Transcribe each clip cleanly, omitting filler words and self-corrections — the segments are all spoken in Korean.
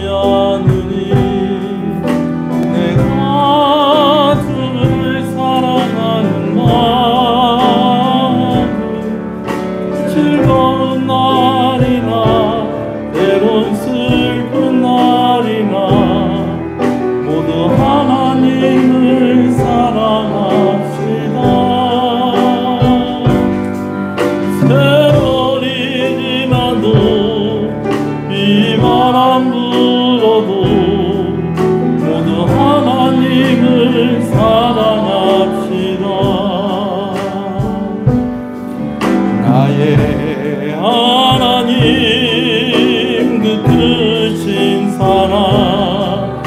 않으니 내가 주를 사랑하는 마음은 즐거운 날이나 때론 슬픈 날이나 모두 하나님을 사랑합시다. 세월이 지나도 비바람 불어도 모두 하나님을 사랑합시다. 나의 하나님 그 크신 사랑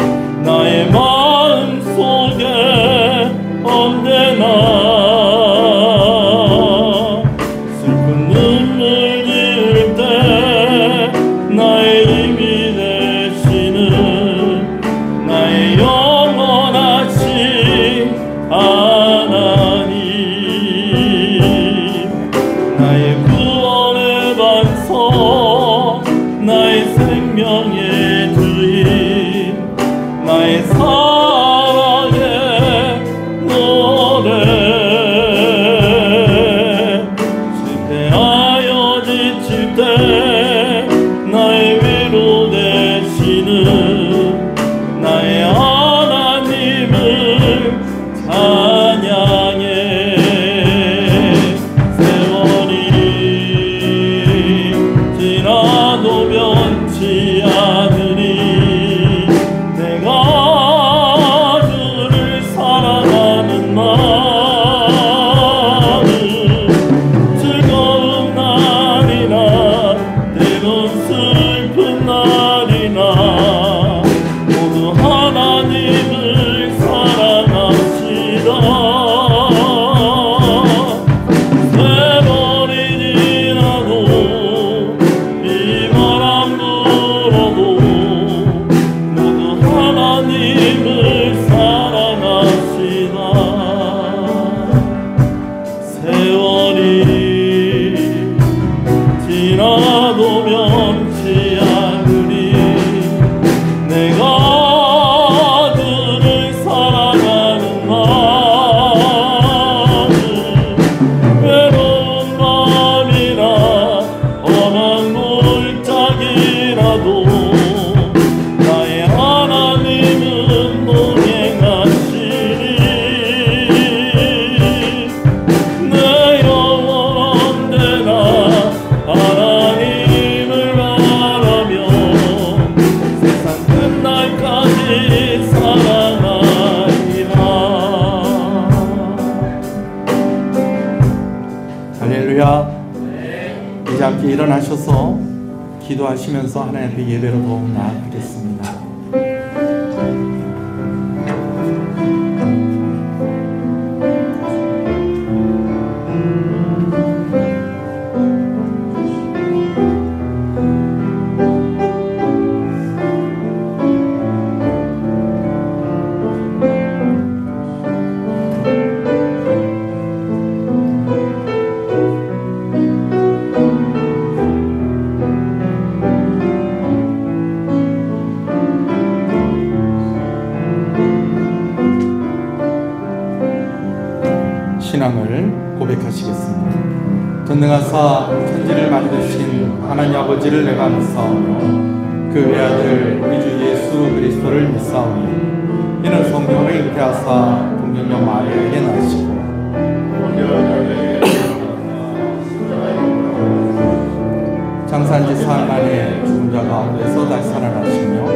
나의 마음속에 언제나 슬픈 눈물 지을 때 나의 힘이 되시는 나의 영원하신 하나님, 나의 구원의 반석, 나의 생명의 주인, 나의 사랑의 노래. 실패하여 지칠 때 나의 위로 되시는 나의 하나님을 찬양해. 세월이 지나도 변치 않으니 내가 주를 사랑하는 마음은 즐거운 날이나 때론 슬픈 날이나 모두 하나님을 사랑합시다. 세월이 지나도 비바람 불어도 모두 하나님을 사랑합시다. 세월이 지나도 변치 않으니 내가 그를 사랑하는 마음은 외로운 마음이나 험한 골짜기라도 나의 하나님은 동행하시니 내 영혼 언제나 하나님을 바라며 세상 끝날까지 사랑하리라. 할렐루야. 이제 함께 일어나셔서 기도하시면서 하나님 앞에 예배로 더욱 나아가겠습니다. 신앙을 고백하시겠습니다. 전능하사 천지를 만드신 하나님 아버지를 내가 믿사오며 그 외아들 우리 주 예수 그리스도를 믿사오니 이는 성령을 잉태 하사 동정녀 마리아에게 나시고 장사한 지 사흘 만에 죽은 자 가운데서 다시 살아나시며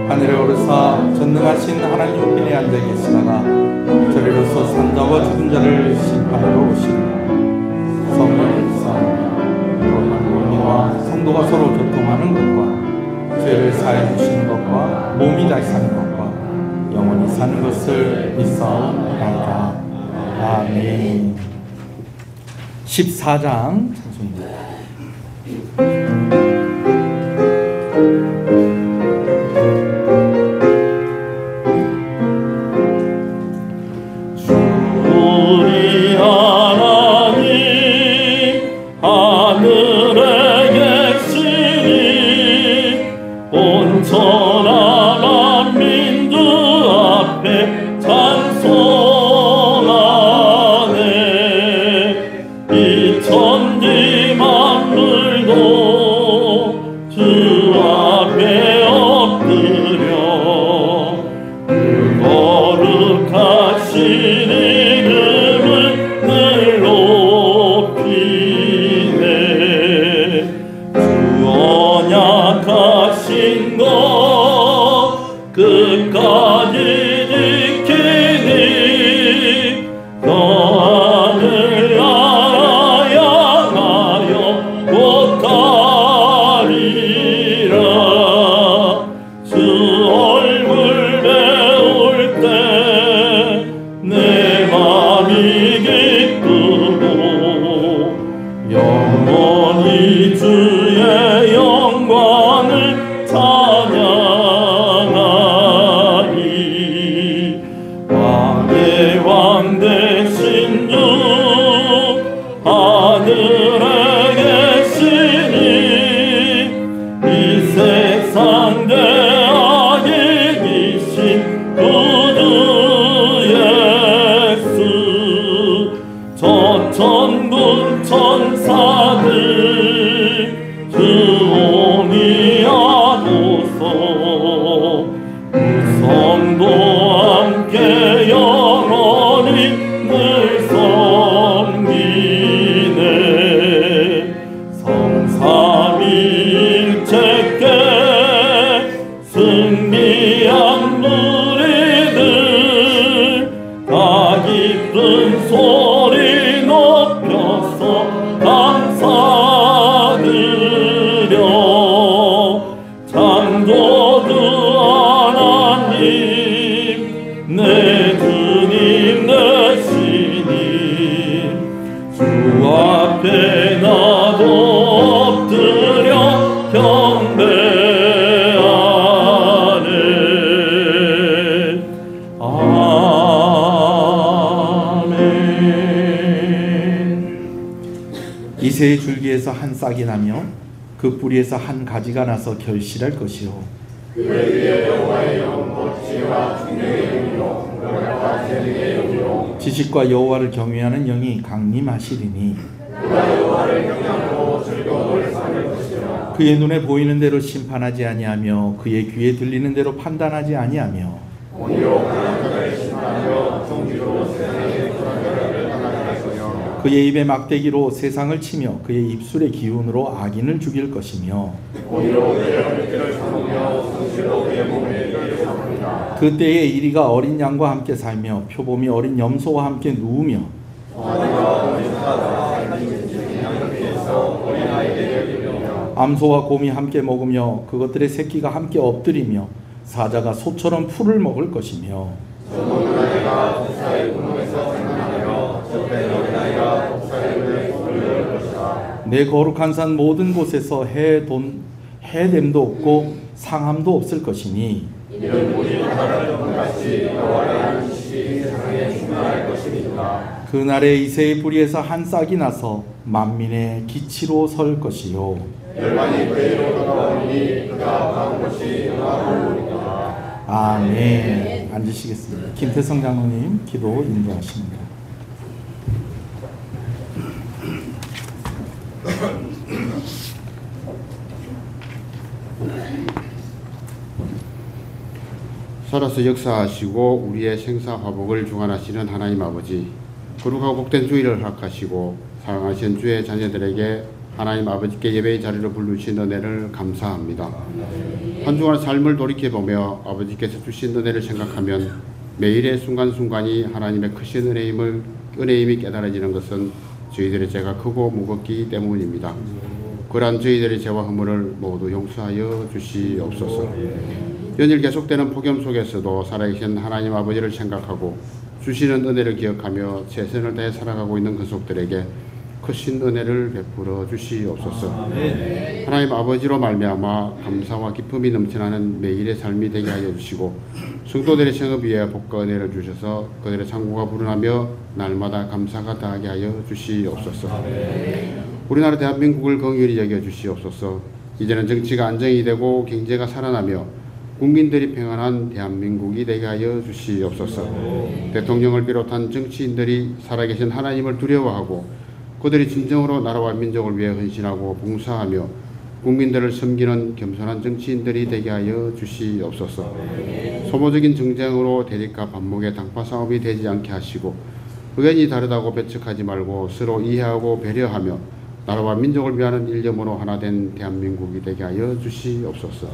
하늘에 오르사 전능하신 하나님 우편에 앉아 계시다가 저리로서 산자와 죽은 자를 심판하러 오시리라. 성령을 믿사오며 거룩한 공의와 성도가 서로 교통하는 것과 죄를 사해 주시는 것과 몸이 다시 사는 것과 영원히 사는 것을 믿사옵나이다. 아멘. 14장 찬송입니다. 하늘에 계시니 온천에 끝까지 지키니 너 하늘 나라 향하여 곧 가리라. 주 얼굴 배울 때 내 맘이 기쁘고 영원히 주의 영광을 찬양하리. 왕의 왕 되신 주 하늘에 계시니 이 세상 대하에 계신 구주 예수. 저 천군 천사들 주오니하소서. 우성도 함께 영원히 늘 섬기네. 성삼위일체께 승리한 무리들 다 기쁜 소리 높여서 감사드려. 창조주 하나님 내 주님 되시니 주 앞에 나도 엎드려 경배하네. 아멘. 이새의 줄기에서 한 싹이 나며 그 뿌리에서 한 가지가 나서 결실할 것이요 그들 위에 여호와의 영 곧 지혜와 중령의 영이요 공경과 재능의 영이요 지식과 여호와를 경외하는 영이 강림하시리니 그가 여호와를 경외하고 즐거움을 삼을 것이며 그의 눈에 보이는 대로 심판하지 아니하며 그의 귀에 들리는 대로 판단하지 아니하며 공의로 강한 자를 심판하며 정의로 세상의 그런 자를 떠나게 할 것이며 그의 입에 막대기로 세상을 치며 그의 입술의 기운으로 악인을 죽일 것이며 공의로 그의 얼굴을 삼으며 성실로 그의 몸에 이를 삼으리라. 그때에 이리가 어린 양과 함께 살며 표범이 어린 염소와 함께 누우며 암소와 곰이 함께 먹으며 그것들의 새끼가 함께 엎드리며 사자가 소처럼 풀을 먹을 것이며 내 거룩한 산 모든 곳에서 해됨도 없고 상함도 없을 것이니 이는 모든 나라를 같이 여호와라는 지식이 세상에 충만할 것이니까. 그날에 이새의 뿌리에서 한 싹이 나서 만민의 기치로 설 것이요 열반이 그에게로 돌아오니 그가 가는 곳이 영화로우리라. 아멘. 앉으시겠습니다. 김태성 장로님 기도 인도하십니다. 살아서 역사하시고 우리의 생사화복을 주관하시는 하나님 아버지, 거룩하고 복된 주일을 허락하시고 사랑하신 주의 자녀들에게 하나님 아버지께 예배의 자리로 부르신 은혜를 감사합니다. 한 주간의 삶을 돌이켜보며 아버지께서 주신 은혜를 생각하면 매일의 순간순간이 하나님의 크신 은혜임이 깨달아지는 것은 저희들의 죄가 크고 무겁기 때문입니다. 그러한 저희들의 죄와 허물을 모두 용서하여 주시옵소서. 연일 계속되는 폭염 속에서도 살아계신 하나님 아버지를 생각하고 주시는 은혜를 기억하며 최선을 다해 살아가고 있는 근속들에게 크신 은혜를 베풀어 주시옵소서. 하나님 아버지로 말미암아 감사와 기쁨이 넘쳐나는 매일의 삶이 되게 하여 주시고 성도들의 생업 위에 복과 은혜를 주셔서 그들의 창고가 불어나며 날마다 감사가 다하게 하여 주시옵소서. 우리나라 대한민국을 긍휼히 여겨 주시옵소서. 이제는 정치가 안정이 되고 경제가 살아나며 국민들이 평안한 대한민국이 되게 하여 주시옵소서. 대통령을 비롯한 정치인들이 살아계신 하나님을 두려워하고 그들이 진정으로 나라와 민족을 위해 헌신하고 봉사하며 국민들을 섬기는 겸손한 정치인들이 되게 하여 주시옵소서. 소모적인 정쟁으로 대립과 반목의 당파 싸움이 되지 않게 하시고 의견이 다르다고 배척하지 말고 서로 이해하고 배려하며 나라와 민족을 위하는 일념으로 하나 된 대한민국이 되게 하여 주시옵소서.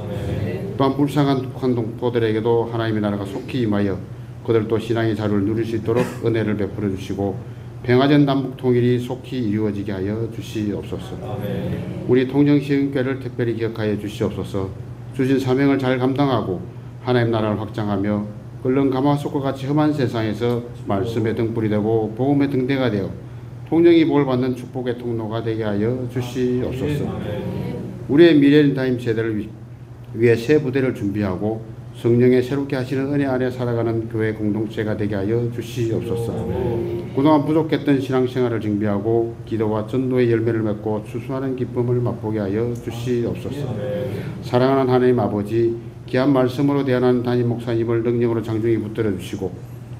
또한 불쌍한 북한 동포들에게도 하나님의 나라가 속히 임하여 그들도 신앙의 자유를 누릴 수 있도록 은혜를 베풀어 주시고 평화된 남북 통일이 속히 이루어지게 하여 주시옵소서. 우리 통정시흥교회를 특별히 기억하여 주시옵소서. 주신 사명을 잘 감당하고 하나님 나라를 확장하며 끓는 가마솥과 같이 험한 세상에서 말씀의 등불이 되고 복음의 등대가 되어 통정이 복을 받는 축복의 통로가 되게 하여 주시옵소서. 우리의 미래타임 세대를 위해 새 부대를 준비하고 성령의 새롭게 하시는 은혜 안에 살아가는 교회 공동체가 되게 하여 주시옵소서. 그동안 부족했던 신앙생활을 준비하고 기도와 전도의 열매를 맺고 추수하는 기쁨을 맛보게 하여 주시옵소서. 사랑하는 하나님 아버지, 귀한 말씀으로 대하는 담임 목사님을 능력으로 장중히 붙들어 주시고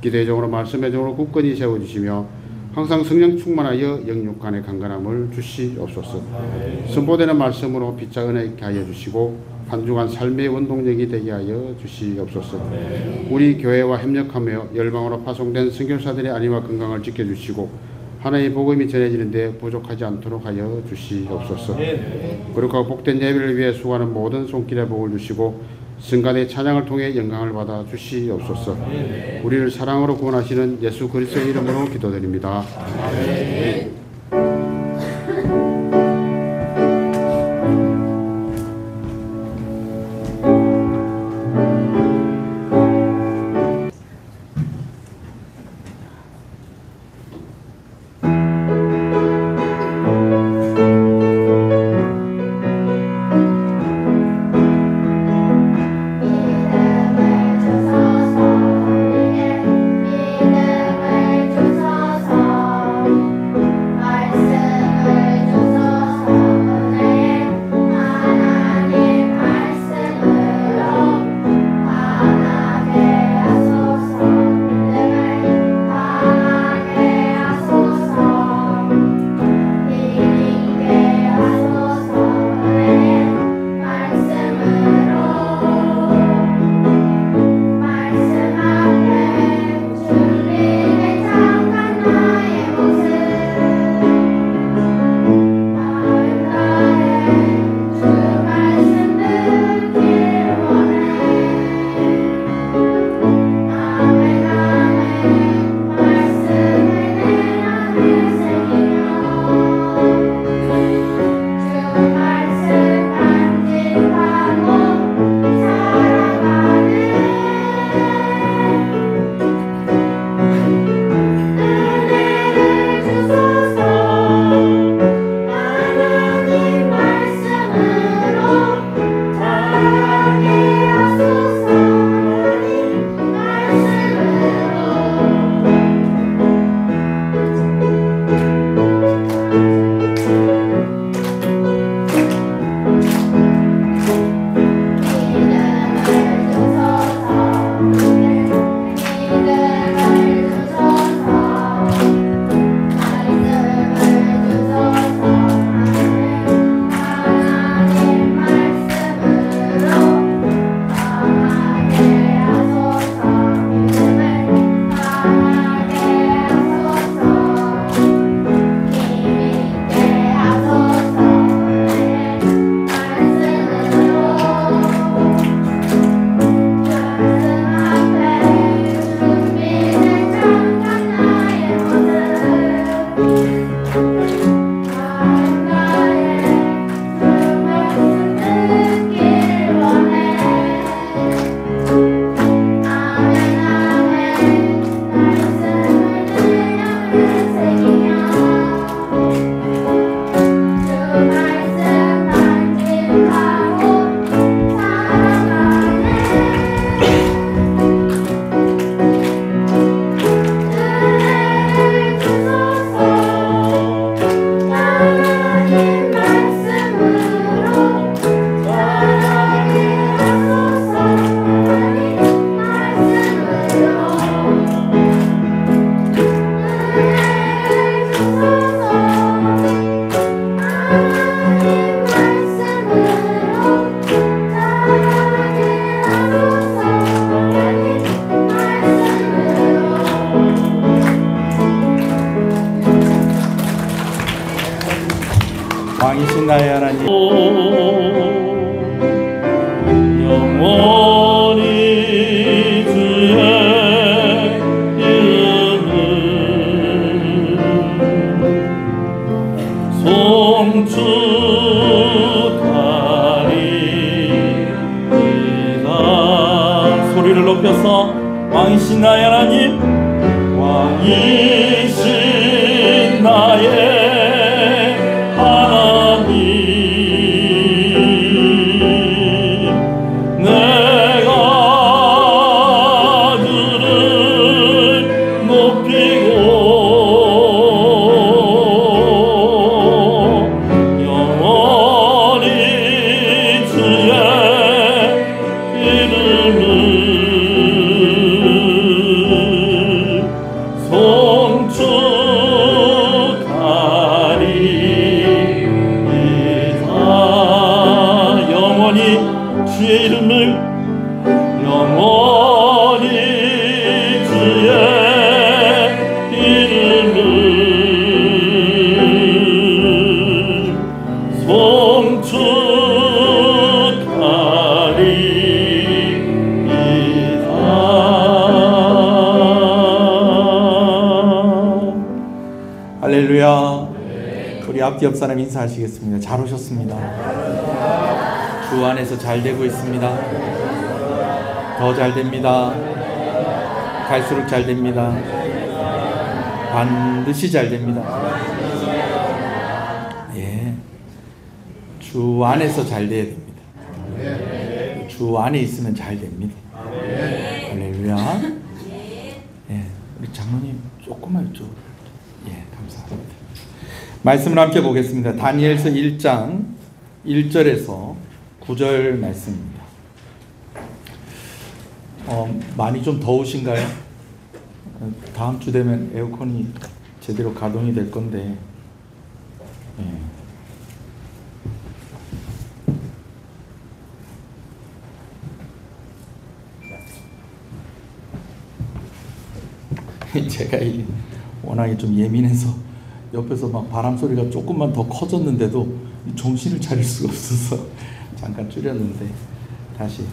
기도의 종으로 말씀의 종으로 굳건히 세워주시며 항상 성령 충만하여 영육간의 강건함을 주시옵소서. 선포되는 말씀으로 빗자 은혜케 하여 주시고 한 주간 삶의 원동력이 되게 하여 주시옵소서. 우리 교회와 협력하며 열방으로 파송된 선교사들의 안위와 건강을 지켜주시고 하나님의 복음이 전해지는데 부족하지 않도록 하여 주시옵소서. 그리고 복된 예배를 위해 수고하는 모든 손길에 복을 주시고 성간의 찬양을 통해 영광을 받아 주시옵소서. 우리를 사랑으로 구원하시는 예수 그리스도의 이름으로 기도드립니다. 아멘. 믿음을 주소서 소리를 높여서 왕이신 나의 하나님, 왕이신 나의 하나님, 내가 그를 높이고 영원히 주의 이름을 송축하리이다. 영원히 주의 이름을, 영원히 주의 이름을 송축하리이다. 할렐루야. 우리 앞뒤 옆 사람 인사하시겠습니다. 잘 오셨습니다. 주 안에서 잘 되고 있습니다. 더 잘 됩니다. 갈수록 잘 됩니다. 반드시 잘 됩니다. 예, 주 안에서 잘 돼야 됩니다. 주 안에 있으면 잘 됩니다. 할렐루야. 예, 우리 장로님 조금만 이쪽으로. 예, 감사합니다. 말씀을 함께 보겠습니다. 다니엘서 1장 1절에서 9절 말씀입니다. 많이 좀 더우신가요? 다음 주 되면 에어컨이 제대로 가동이 될 건데, 제가 워낙에 좀 예민해서 옆에서 막 바람 소리가 조금만 더 커졌는데도 정신을 차릴 수가 없어서 잠깐 줄였는데 다시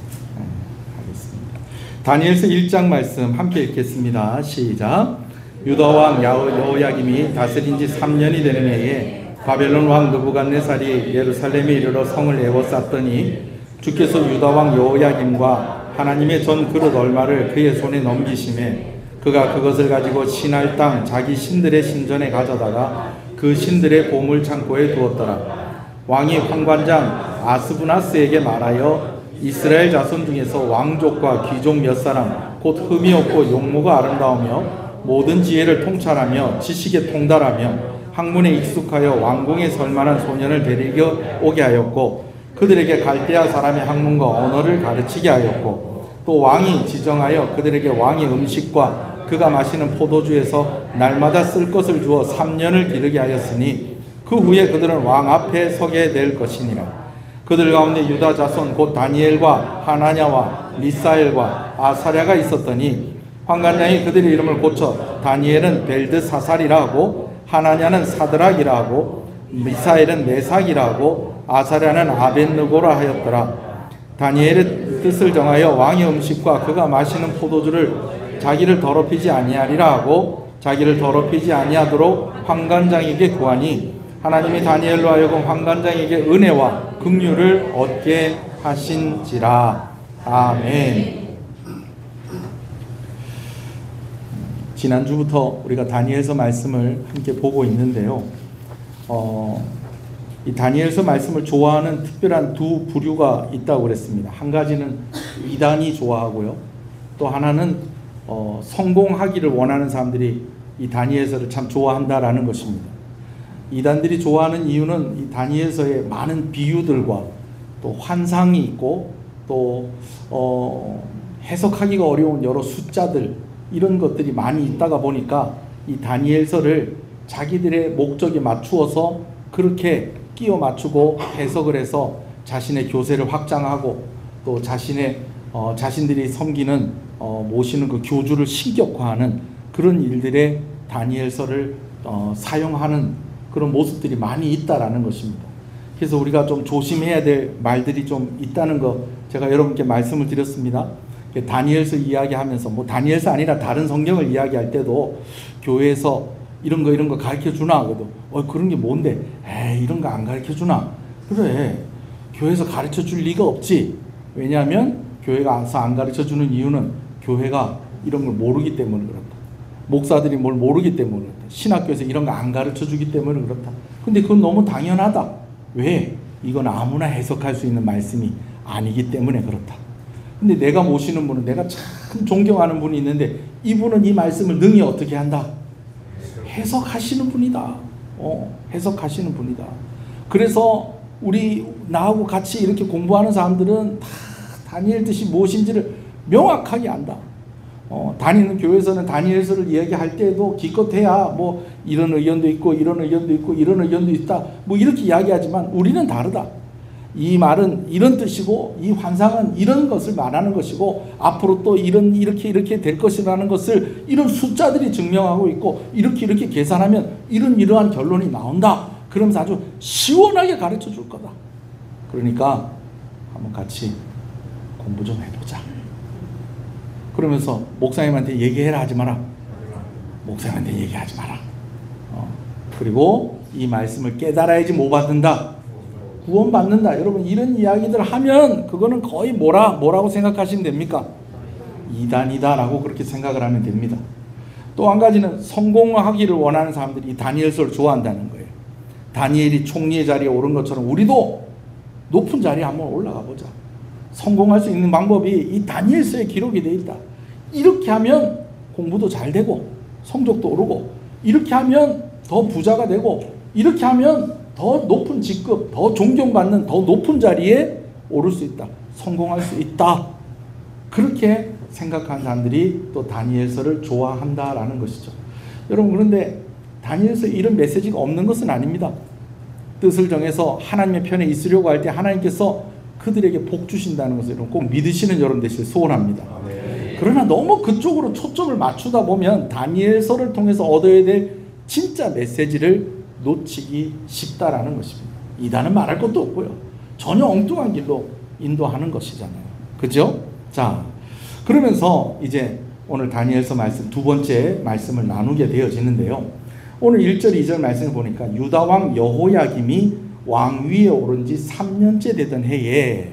하겠습니다. 다니엘서 1장 말씀 함께 읽겠습니다. 시작. 유다 왕 여호야김이 다스린 지 3년이 되는 해에 바벨론 왕 느부갓네살이 예루살렘에 이르러 성을 에워쌌더니 주께서 유다 왕 여호야김과 하나님의 전 그릇 얼마를 그의 손에 넘기심에 그가 그것을 가지고 신할 땅 자기 신들의 신전에 가져다가 그 신들의 보물 창고에 두었더라. 왕이 환관장 아스부나스에게 말하여 이스라엘 자손 중에서 왕족과 귀족 몇 사람 곧 흠이 없고 용모가 아름다우며 모든 지혜를 통찰하며 지식에 통달하며 학문에 익숙하여 왕궁에 설만한 소년을 데리고 오게 하였고 그들에게 갈대아 사람의 학문과 언어를 가르치게 하였고 또 왕이 지정하여 그들에게 왕의 음식과 그가 마시는 포도주에서 날마다 쓸 것을 주어 3년을 기르게 하였으니 그 후에 그들은 왕 앞에 서게 될 것이니라. 그들 가운데 유다 자손 곧 다니엘과 하나냐와 미사엘과 아사랴가 있었더니 환관장이 그들의 이름을 고쳐 다니엘은 벨드사살이라 하고 하나냐는 사드락이라 하고 미사엘은 메삭이라 하고 아사랴는 아벳느고라 하였더라. 다니엘의 뜻을 정하여 왕의 음식과 그가 마시는 포도주를 자기를 더럽히지 아니하리라 하고 자기를 더럽히지 아니하도록 환관장에게 구하니 하나님이 다니엘로 하여금 환관장에게 은혜와 긍휼을 얻게 하신지라. 아멘. 지난주부터 우리가 다니엘서 말씀을 함께 보고 있는데요. 이 다니엘서 말씀을 좋아하는 특별한 두 부류가 있다고 그랬습니다. 한 가지는 이단이 좋아하고요. 또 하나는 성공하기를 원하는 사람들이 이 다니엘서를 참 좋아한다라는 것입니다. 이단들이 좋아하는 이유는 이 다니엘서에 많은 비유들과 또 환상이 있고 또 해석하기가 어려운 여러 숫자들 이런 것들이 많이 있다가 보니까 이 다니엘서를 자기들의 목적에 맞추어서 그렇게 끼워 맞추고 해석을 해서 자신의 교세를 확장하고 또 자신들이 섬기는 모시는 그 교주를 신격화하는 그런 일들에 다니엘서를 사용하는 그런 모습들이 많이 있다라는 것입니다. 그래서 우리가 좀 조심해야 될 말들이 좀 있다는 거 제가 여러분께 말씀을 드렸습니다. 다니엘서 이야기하면서 뭐 다니엘서 아니라 다른 성경을 이야기할 때도 교회에서 이런 거 가르쳐 주나 하거든. 그런 게 뭔데? 이런 거 안 가르쳐 주나? 그래, 교회에서 가르쳐 줄 리가 없지. 왜냐하면 교회가 안 가르쳐주는 이유는 교회가 이런 걸 모르기 때문에 그렇다. 목사들이 뭘 모르기 때문에 그렇다. 신학교에서 이런 거 안 가르쳐주기 때문에 그렇다. 근데 그건 너무 당연하다. 왜? 이건 아무나 해석할 수 있는 말씀이 아니기 때문에 그렇다. 근데 내가 모시는 분은 내가 참 존경하는 분이 있는데 이분은 이 말씀을 능히 어떻게 한다? 해석하시는 분이다. 해석하시는 분이다. 그래서 나하고 같이 이렇게 공부하는 사람들은 다 다니엘 뜻이 무엇인지를 명확하게 안다. 다니는 교회에서는 다니엘서를 이야기할 때에도 기껏해야 뭐 이런 의견도 있고 이런 의견도 있고 이런 의견도 있다 뭐 이렇게 이야기하지만 우리는 다르다. 이 말은 이런 뜻이고 이 환상은 이런 것을 말하는 것이고 앞으로 또 이렇게 될 것이라는 것을 이런 숫자들이 증명하고 있고 이렇게 계산하면 이러한 결론이 나온다. 그러면서 아주 시원하게 가르쳐 줄 거다. 그러니까 한번 같이 공부 좀 해보자. 그러면서 목사님한테 얘기해라 하지 마라. 목사님한테 얘기하지 마라. 그리고 이 말씀을 깨달아야지 뭐 받는다? 구원받는다. 여러분 이런 이야기들 하면 그거는 거의 뭐라고 생각하시면 됩니까? 이단이다라고 그렇게 생각을 하면 됩니다. 또 한 가지는 성공하기를 원하는 사람들이 이 다니엘서를 좋아한다는 거예요. 다니엘이 총리의 자리에 오른 것처럼 우리도 높은 자리에 한번 올라가 보자. 성공할 수 있는 방법이 이 다니엘서에 기록이 되어 있다. 이렇게 하면 공부도 잘 되고 성적도 오르고 이렇게 하면 더 부자가 되고 이렇게 하면 더 높은 직급, 더 존경받는 더 높은 자리에 오를 수 있다. 성공할 수 있다. 그렇게 생각하는 사람들이 또 다니엘서를 좋아한다라는 것이죠. 여러분 그런데 다니엘서에 이런 메시지가 없는 것은 아닙니다. 뜻을 정해서 하나님의 편에 있으려고 할 때 하나님께서 그들에게 복 주신다는 것을 꼭 믿으시는 여러분 되시길 소원합니다. 그러나 너무 그쪽으로 초점을 맞추다 보면 다니엘서를 통해서 얻어야 될 진짜 메시지를 놓치기 쉽다라는 것입니다. 이단은 말할 것도 없고요. 전혀 엉뚱한 길로 인도하는 것이잖아요. 그죠? 자, 그러면서 이제 오늘 다니엘서 말씀 두 번째 말씀을 나누게 되어지는데요. 오늘 1절 2절 말씀을 보니까 유다 왕 여호야김이 왕위에 오른 지 3년째 되던 해에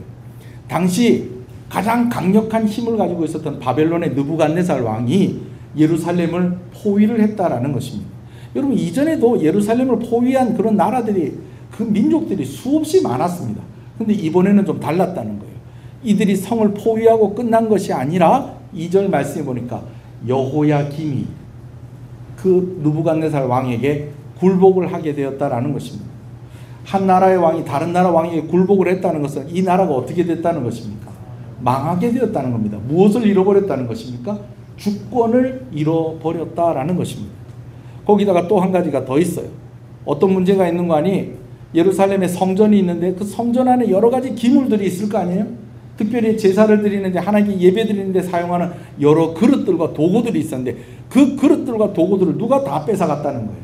당시 가장 강력한 힘을 가지고 있었던 바벨론의 느부갓네살 왕이 예루살렘을 포위를 했다라는 것입니다. 여러분 이전에도 예루살렘을 포위한 그런 나라들이 그 민족들이 수없이 많았습니다. 근데 이번에는 좀 달랐다는 거예요. 이들이 성을 포위하고 끝난 것이 아니라 2절 말씀에 보니까 여호야김이 그 느부갓네살 왕에게 굴복을 하게 되었다라는 것입니다. 한 나라의 왕이 다른 나라 왕에게 굴복을 했다는 것은 이 나라가 어떻게 됐다는 것입니까? 망하게 되었다는 겁니다. 무엇을 잃어버렸다는 것입니까? 주권을 잃어버렸다라는 것입니다. 거기다가 또 한 가지가 더 있어요. 어떤 문제가 있는 거 아니? 예루살렘에 성전이 있는데 그 성전 안에 여러 가지 기물들이 있을 거 아니에요? 특별히 제사를 드리는데 하나님께 예배 드리는데 사용하는 여러 그릇들과 도구들이 있었는데 그 그릇들과 도구들을 누가 다 뺏어갔다는 거예요?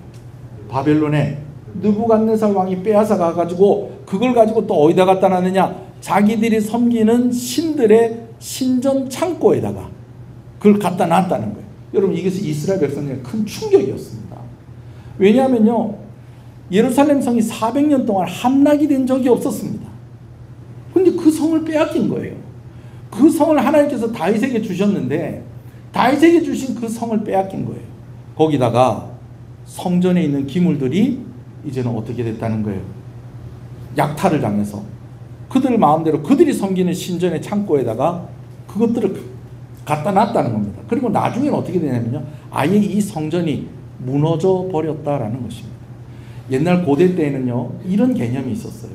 바벨론에 느부갓네살 왕이 빼앗아 가가지고 그걸 가지고 또 어디다 갖다 놨느냐? 자기들이 섬기는 신들의 신전 창고에다가 그걸 갖다 놨다는 거예요. 여러분 이것이 이스라엘 백성에게 큰 충격이었습니다. 왜냐하면요 예루살렘 성이 400년 동안 함락이 된 적이 없었습니다. 근데 그 성을 빼앗긴 거예요. 그 성을 하나님께서 다윗에게 주셨는데 다윗에게 주신 그 성을 빼앗긴 거예요. 거기다가 성전에 있는 기물들이 이제는 어떻게 됐다는 거예요? 약탈을 당해서 그들 마음대로 그들이 섬기는 신전의 창고에다가 그것들을 갖다 놨다는 겁니다. 그리고 나중에는 어떻게 되냐면요 아예 이 성전이 무너져 버렸다라는 것입니다. 옛날 고대 때에는요 이런 개념이 있었어요.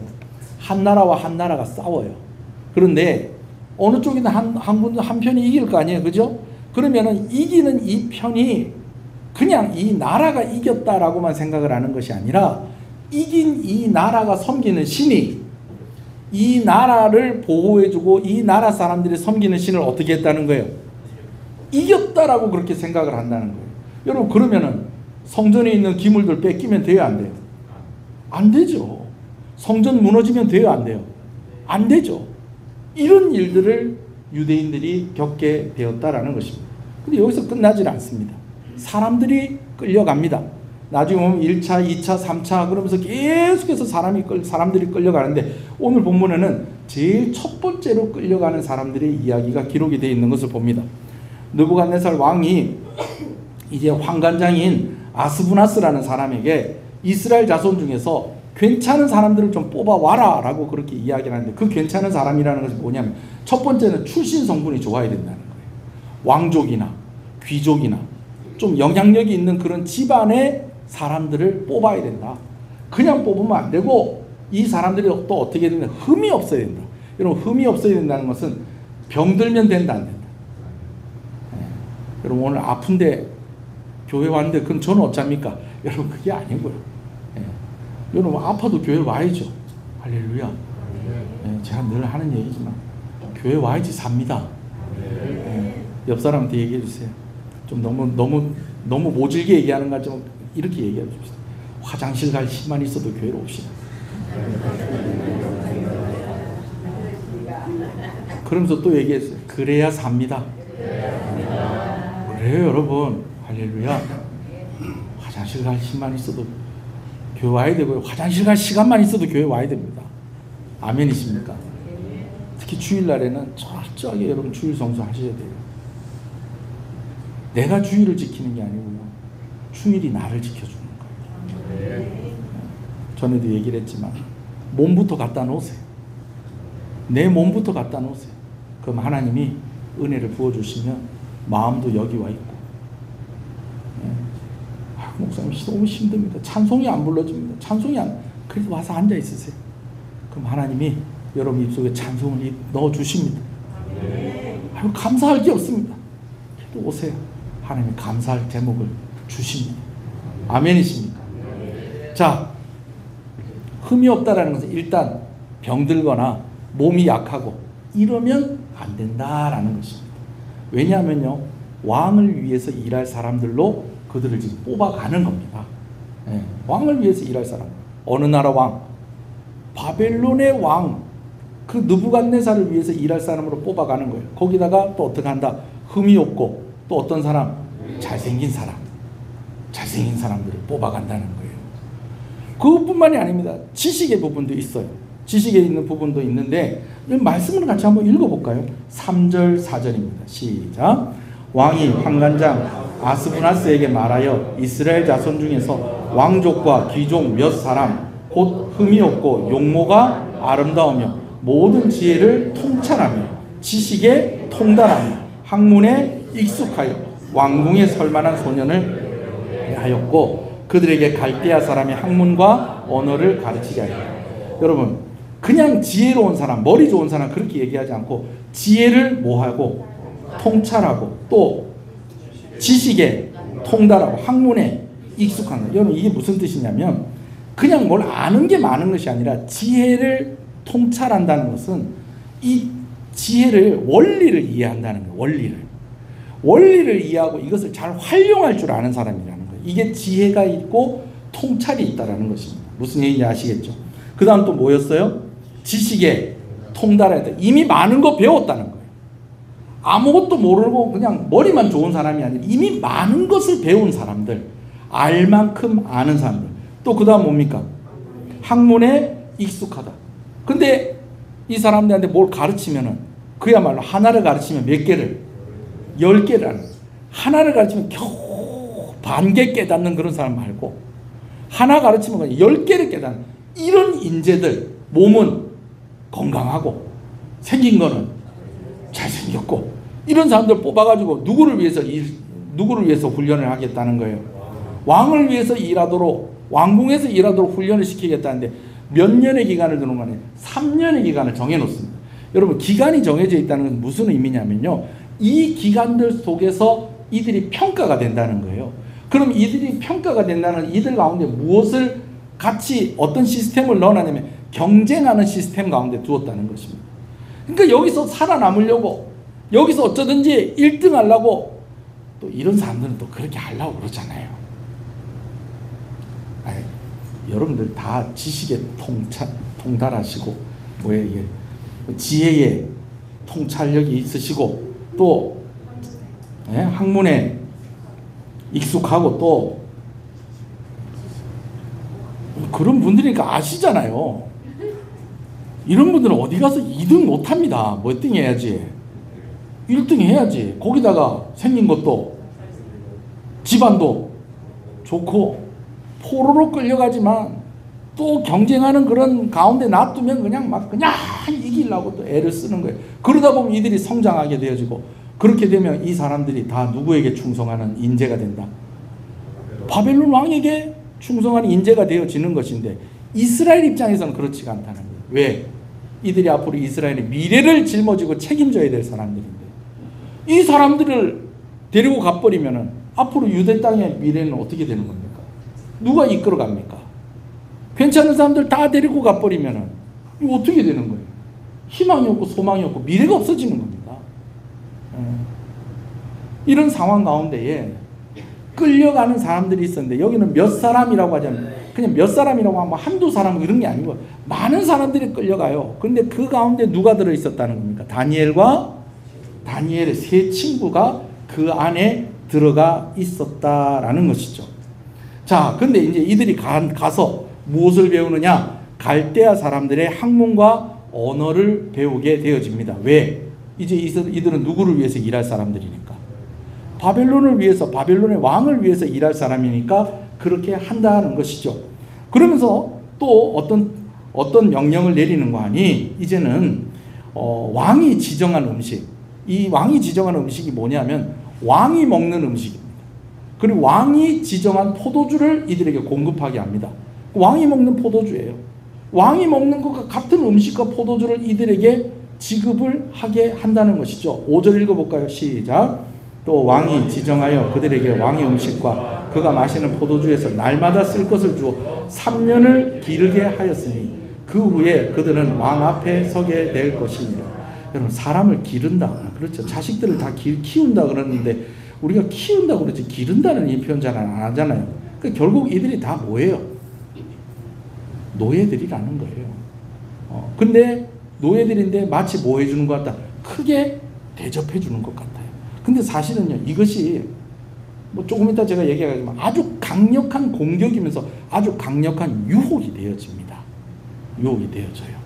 한 나라와 한 나라가 싸워요. 그런데 어느 쪽이든 한 편이 이길 거 아니에요, 그죠? 그러면은 이기는 이 편이 그냥 이 나라가 이겼다라고만 생각을 하는 것이 아니라 이긴 이 나라가 섬기는 신이 이 나라를 보호해주고 이 나라 사람들이 섬기는 신을 어떻게 했다는 거예요? 이겼다라고 그렇게 생각을 한다는 거예요. 여러분 그러면은 성전에 있는 기물들 뺏기면 돼요, 안 돼요? 안 되죠. 성전 무너지면 돼요, 안 돼요? 안 되죠. 이런 일들을 유대인들이 겪게 되었다라는 것입니다. 근데 여기서 끝나질 않습니다. 사람들이 끌려갑니다. 나중에 보면 1차, 2차, 3차 그러면서 계속해서 사람들이 끌려가는데 오늘 본문에는 제일 첫 번째로 끌려가는 사람들의 이야기가 기록이 되어 있는 것을 봅니다. 느부갓네살 왕이 이제 황관장인 아스부나스라는 사람에게 이스라엘 자손 중에서 괜찮은 사람들을 좀 뽑아와라 라고 그렇게 이야기를 하는데, 그 괜찮은 사람이라는 것이 뭐냐면 첫 번째는 출신 성분이 좋아야 된다는 거예요. 왕족이나 귀족이나 좀 영향력이 있는 그런 집안의 사람들을 뽑아야 된다. 그냥 뽑으면 안 되고 이 사람들이 또 어떻게 되냐, 흠이 없어야 된다. 여러분, 흠이 없어야 된다는 것은 병들면 된다 안 된다. 여러분, 오늘 아픈데 교회 왔는데 그럼 저는 어쩝니까? 여러분, 그게 아니고요. 여러분, 아파도 교회 와야죠. 할렐루야. 제가 늘 하는 얘기지만 교회 와야지 삽니다. 옆 사람한테 얘기해 주세요. 좀 너무 모질게 얘기하는 거 좀 이렇게 얘기해 줍시다. 화장실 갈 힘만 있어도 교회로 옵시다. 그러면서 또 얘기했어요. 그래야 삽니다. 그래요, 여러분. 할렐루야. 화장실 갈 힘만 있어도 교회 와야 되고요. 화장실 갈 시간만 있어도 교회 와야 됩니다. 아멘이십니까? 특히 주일날에는 철저하게 여러분 주일 성수하셔야 돼요. 내가 주일을 지키는 게 아니고요. 주일이 나를 지켜주는 거예요. 전에도 얘기를 했지만 몸부터 갖다 놓으세요. 내 몸부터 갖다 놓으세요. 그럼 하나님이 은혜를 부어주시면 마음도 여기 와 있고. 목사님 너무 힘듭니다. 찬송이 안 불러집니다. 찬송이 안, 그래서 와서 앉아 있으세요. 그럼 하나님이 여러분 입속에 찬송을 넣어 주십니다. 아유, 감사할 게 없습니다. 그래도 오세요. 하나님이 감사할 제목을 주십니다. 아멘이십니까? 자, 흠이 없다라는 것은 일단 병들거나 몸이 약하고 이러면 안 된다라는 것입니다. 왜냐하면요, 왕을 위해서 일할 사람들로 그들을 지금 뽑아가는 겁니다. 왕을 위해서 일할 사람. 어느 나라 왕? 바벨론의 왕, 그 느부갓네살을 위해서 일할 사람으로 뽑아가는 거예요. 거기다가 또 어떻게 한다? 흠이 없고 또 어떤 사람? 잘생긴 사람. 잘생긴 사람들을 뽑아간다는 거예요. 그것뿐만이 아닙니다. 지식의 부분도 있어요. 지식에 있는 부분도 있는데 말씀을 같이 한번 읽어볼까요? 3절 4절입니다. 시작. 왕이 황관장 아스부나스에게 말하여 이스라엘 자손 중에서 왕족과 귀족 몇 사람 곧 흠이 없고 용모가 아름다우며 모든 지혜를 통찰하며 지식에 통달하며 학문에 익숙하여 왕궁에 설 만한 소년을 하였고 그들에게 갈대아 사람의 학문과 언어를 가르치게 하였다. 여러분, 그냥 지혜로운 사람, 머리 좋은 사람 그렇게 얘기하지 않고 지혜를 뭐하고 통찰하고 또 지식에 통달하고 학문에 익숙한 거. 여러분, 이게 무슨 뜻이냐면 그냥 뭘 아는 게 많은 것이 아니라 지혜를 통찰한다는 것은 이 지혜를 원리를 이해한다는 거예요. 원리를 이해하고 이것을 잘 활용할 줄 아는 사람이라는 거예요. 이게 지혜가 있고 통찰이 있다는 것입니다. 무슨 얘기인지 아시겠죠? 그 다음 또 뭐였어요? 지식에 통달했다. 이미 많은 거 배웠다는 거예요. 아무것도 모르고 그냥 머리만 좋은 사람이 아니라 이미 많은 것을 배운 사람들, 알 만큼 아는 사람들. 또 그 다음 뭡니까? 학문에 익숙하다. 근데 이 사람들한테 뭘 가르치면은 그야말로 하나를 가르치면 몇 개를? 10개를 하는 거예요. 하나를 가르치면 겨우 반 개 깨닫는 그런 사람 말고 하나 가르치면 그냥 10개를 깨닫는 이런 인재들, 몸은 건강하고 생긴 거는 잘생겼고 이런 사람들 뽑아가지고 누구를 위해서 훈련을 하겠다는 거예요? 왕을 위해서 일하도록, 왕궁에서 일하도록 훈련을 시키겠다는데 몇 년의 기간을 두는 거 아니에요? 3년의 기간을 정해놓습니다. 여러분, 기간이 정해져 있다는 건 무슨 의미냐면요, 이 기간들 속에서 이들이 평가가 된다는 거예요. 그럼 이들이 평가가 된다는 이들 가운데 무엇을 같이 어떤 시스템을 넣어놨냐면 경쟁하는 시스템 가운데 두었다는 것입니다. 그러니까 여기서 살아남으려고, 여기서 어쩌든지 1등 하려고, 또 이런 사람들은 또 그렇게 하려고 그러잖아요. 아니, 여러분들 다 지식에 통달하시고 뭐예요, 이게 지혜에 통찰력이 있으시고 또 학문에 익숙하고 또 그런 분들이니까 아시잖아요. 이런 분들은 어디 가서 2등 못합니다. 몇 등 해야지? 1등 해야지. 거기다가 생긴 것도 집안도 좋고 포로로 끌려가지만 또 경쟁하는 그런 가운데 놔두면 그냥 이기려고 또 애를 쓰는 거예요. 그러다 보면 이들이 성장하게 되어지고, 그렇게 되면 이 사람들이 다 누구에게 충성하는 인재가 된다? 바벨론 왕에게 충성하는 인재가 되어지는 것인데, 이스라엘 입장에서는 그렇지가 않다는 거예요. 왜? 이들이 앞으로 이스라엘의 미래를 짊어지고 책임져야 될 사람들인데, 이 사람들을 데리고 가버리면은 앞으로 유대 땅의 미래는 어떻게 되는 겁니까? 누가 이끌어 갑니까? 괜찮은 사람들 다 데리고 가버리면은 이거 어떻게 되는 거예요? 희망이 없고 소망이 없고 미래가 없어지는 겁니다. 이런 상황 가운데에 끌려가는 사람들이 있었는데, 여기는 몇 사람이라고 하자면 그냥 몇 사람이라고 하면 한두 사람 이런 게 아니고 많은 사람들이 끌려가요. 그런데 그 가운데 누가 들어있었다는 겁니까? 다니엘의 세 친구가 그 안에 들어가 있었다라는 것이죠. 자, 근데 이제 이들이 가서 무엇을 배우느냐? 갈대아 사람들의 학문과 언어를 배우게 되어집니다. 왜? 이제 이들은 누구를 위해서 일할 사람들이니까, 바벨론을 위해서, 바벨론의 왕을 위해서 일할 사람이니까 그렇게 한다는 것이죠. 그러면서 또 어떤 명령을 내리는 거 아니? 이제는 왕이 지정한 음식, 이 왕이 지정한 음식이 뭐냐면 왕이 먹는 음식입니다. 그리고 왕이 지정한 포도주를 이들에게 공급하게 합니다. 왕이 먹는 포도주예요. 왕이 먹는 것과 같은 음식과 포도주를 이들에게 지급을 하게 한다는 것이죠. 5절 읽어볼까요? 시작. 또 왕이 지정하여 그들에게 왕의 음식과 그가 마시는 포도주에서 날마다 쓸 것을 주어 3년을 기르게 하였으니 그 후에 그들은 왕 앞에 서게 될 것입니다. 여러분, 사람을 기른다, 그렇죠? 자식들을 다 키운다 그러는데 우리가 키운다 그러지 기른다는 이 표현 잘 안 하잖아요. 그러니까 결국 이들이 다 뭐예요? 노예들이라는 거예요. 근데 노예들인데 마치 뭐 해주는 것 같다? 크게 대접해 주는 것 같아요. 근데 사실은요, 이것이 뭐 조금 이따 제가 얘기하겠지만 아주 강력한 공격이면서 아주 강력한 유혹이 되어집니다. 유혹이 되어져요.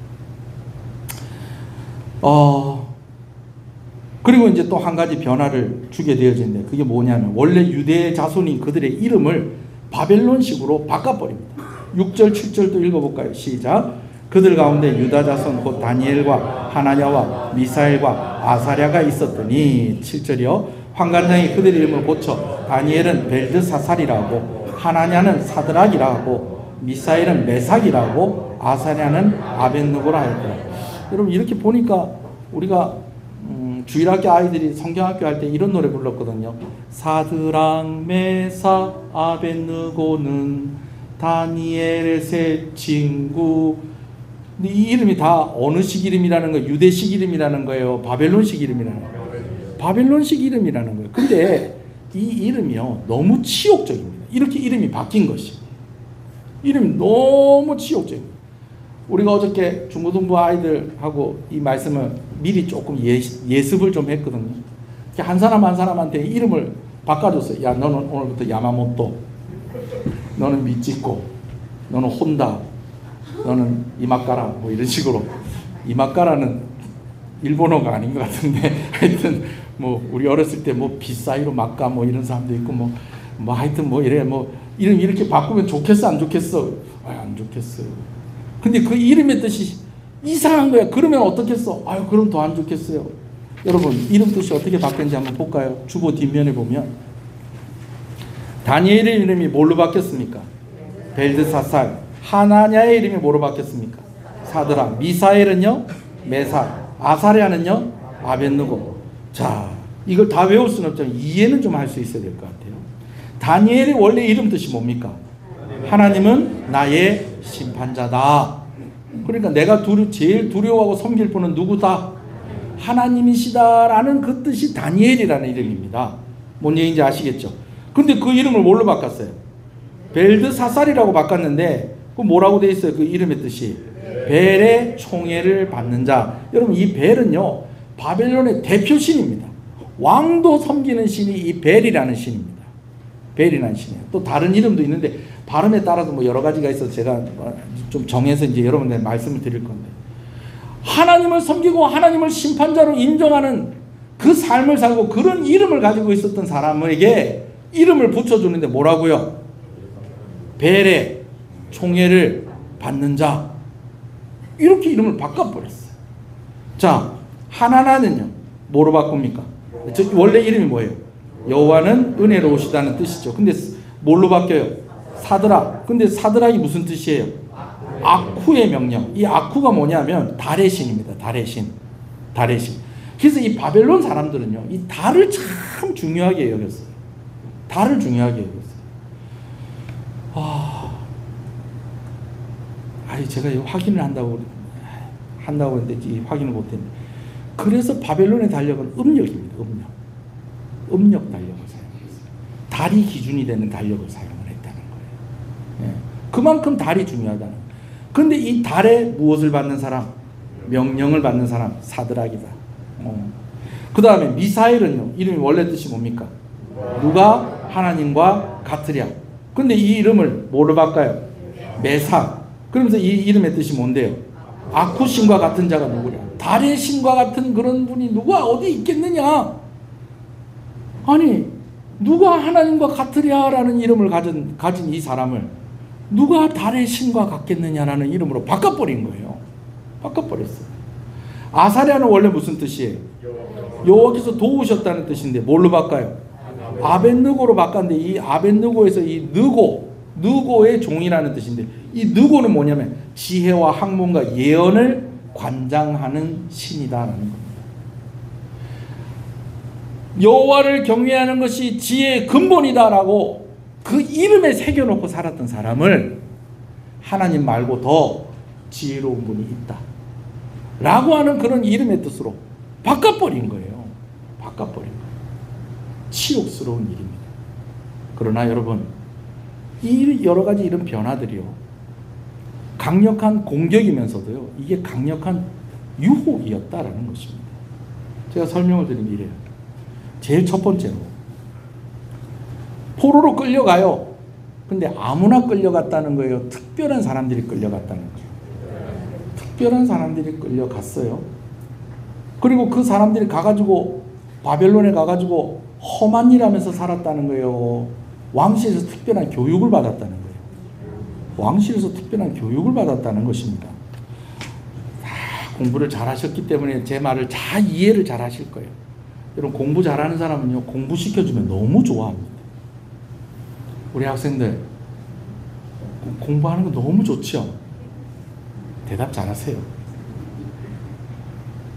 그리고 이제 또 한 가지 변화를 주게 되어지는데, 그게 뭐냐면 원래 유대 자손인 그들의 이름을 바벨론식으로 바꿔버립니다. 6절 7절도 읽어볼까요? 시작. 그들 가운데 유다 자손 곧 다니엘과 하나냐와 미사엘과 아사랴가 있었더니, 7절이요. 환관장이 그들 이름을 고쳐 다니엘은 벨드사살이라고, 하나냐는 사드락이라고, 미사엘은 메삭이라고, 아사랴는 아벳느고라 하였더라. 여러분, 이렇게 보니까 우리가 주일학교 아이들이 성경학교 할 때 이런 노래 불렀거든요. 사드락 메삭 아벳느고는 다니엘의 세 친구. 근데 이 이름이 다 어느식 이름이라는 거예요? 유대식 이름이라는 거예요? 바벨론식 이름이라는 거예요? 바벨론식 이름이라는 거예요. 근데 이 이름이요, 너무 치욕적입니다. 이렇게 이름이 바뀐 것이. 이름이 너무 치욕적입니다. 우리가 어저께 중고등부 아이들하고 이 말씀을 미리 조금 예습을 좀 했거든요. 한 사람 한 사람한테 이름을 바꿔줬어요. 야, 너는 오늘부터 야마모토, 너는 미치코, 너는 혼다, 너는 이마카라, 뭐 이런 식으로. 이마카라는 일본어가 아닌 것 같은데 하여튼 뭐 우리 어렸을 때 뭐 비사이로 마카 뭐 이런 사람도 있고 뭐 하여튼 뭐 이래, 뭐 이름 이렇게 바꾸면 좋겠어 안 좋겠어? 안 좋겠어. 근데 그 이름의 뜻이 이상한 거야. 그러면 어떻겠어? 그럼 더 안 좋겠어요. 여러분, 이름 뜻이 어떻게 바뀌었는지 한번 볼까요? 주보 뒷면에 보면 다니엘의 이름이 뭘로 바뀌었습니까? 벨드사살. 하나냐의 이름이 뭐로 바뀌었습니까? 사드락. 미사엘은요? 메삭. 아사랴는요? 아벳느고. 자, 이걸 다 외울 수는 없지만 이해는 좀 할 수 있어야 될 것 같아요. 다니엘의 원래 이름 뜻이 뭡니까? 하나님은 나의 심판자다. 그러니까 내가 제일 두려워하고 섬길 분은 누구다? 하나님이시다라는 그 뜻이 다니엘이라는 이름입니다. 뭔 얘기인지 아시겠죠? 근데 그 이름을 뭘로 바꿨어요? 벨드사살이라고 바꿨는데 그 뭐라고 돼 있어요? 그 이름의 뜻이 벨의 총애를 받는 자. 여러분, 이 벨은요, 바벨론의 대표 신입니다. 왕도 섬기는 신이 이 벨이라는 신입니다. 벨이라는 신이에요. 또 다른 이름도 있는데 발음에 따라서 뭐 여러 가지가 있어서 제가 좀 정해서 이제 여러분들 말씀을 드릴 건데, 하나님을 섬기고 하나님을 심판자로 인정하는 그 삶을 살고 그런 이름을 가지고 있었던 사람에게 이름을 붙여주는데 뭐라고요? 벨의 총애를 받는 자, 이렇게 이름을 바꿔버렸어요. 자, 하나나는요 뭐로 바꿉니까? 원래 이름이 뭐예요? 여호와는 은혜로우시다는 뜻이죠. 근데 뭘로 바뀌어요? 사드락. 근데 사드락이 무슨 뜻이에요? 아쿠의 명령. 이 아쿠가 뭐냐면 달의 신입니다. 달의 신. 달의 신. 그래서 이 바벨론 사람들은요 이 달을 참 중요하게 여겼어요. 달을 중요하게 여겼어요. 제가 확인을 한다고 했는데 확인을 못했는데, 그래서 바벨론의 달력은 음력입니다. 음력 달력을 사용했어요. 달이 기준이 되는 달력을 사용을 했다는 거예요. 예. 그만큼 달이 중요하다는 거예요. 근데 이 달에 무엇을 받는 사람? 명령을 받는 사람, 사드락이다. 그 다음에 미사엘은요 이름이 원래 뜻이 뭡니까? 누가 하나님과 같으랴. 근데 이 이름을 뭐로 바꿔요? 메삭. 그러면서 이 이름의 뜻이 뭔데요? 아쿠 신과 같은 자가 누구냐? 달의 신과 같은 그런 분이 누가 어디 있겠느냐? 아니, 누가 하나님과 같으랴라는 이름을 가진 이 사람을 누가 달의 신과 같겠느냐라는 이름으로 바꿔버린 거예요. 바꿔버렸어요. 아사랴는 원래 무슨 뜻이에요? 여호와께서 도우셨다는 뜻인데 뭘로 바꿔요? 아벳느고로 바꿨는데, 이 아벳느고에서 이 느고의 종이라는 뜻인데, 이 느고는 뭐냐면 지혜와 학문과 예언을 관장하는 신이다라는 겁니다. 여호와를 경외하는 것이 지혜의 근본이다라고 그 이름에 새겨놓고 살았던 사람을 하나님 말고 더 지혜로운 분이 있다 라고 하는 그런 이름의 뜻으로 바꿔버린 거예요. 바꿔버린 거예요. 치욕스러운 일입니다. 그러나 여러분, 이 여러 가지 이런 변화들이요, 강력한 공격이면서도요 이게 강력한 유혹이었다라는 것입니다. 제가 설명을 드리면 이래요. 제일 첫 번째로, 포로로 끌려가요. 근데 아무나 끌려갔다는 거예요? 특별한 사람들이 끌려갔다는 거예요? 특별한 사람들이 끌려갔어요. 그리고 그 사람들이 가가지고 바벨론에 가가지고 험한 일 하면서 살았다는 거예요? 왕실에서 특별한 교육을 받았다는 거예요? 왕실에서 특별한 교육을 받았다는 것입니다. 다 공부를 잘하셨기 때문에 제 말을 다 이해를 잘하실 거예요. 여러분, 공부 잘하는 사람은요 공부시켜주면 너무 좋아합니다. 우리 학생들 공부하는 거 너무 좋죠? 대답 잘하세요.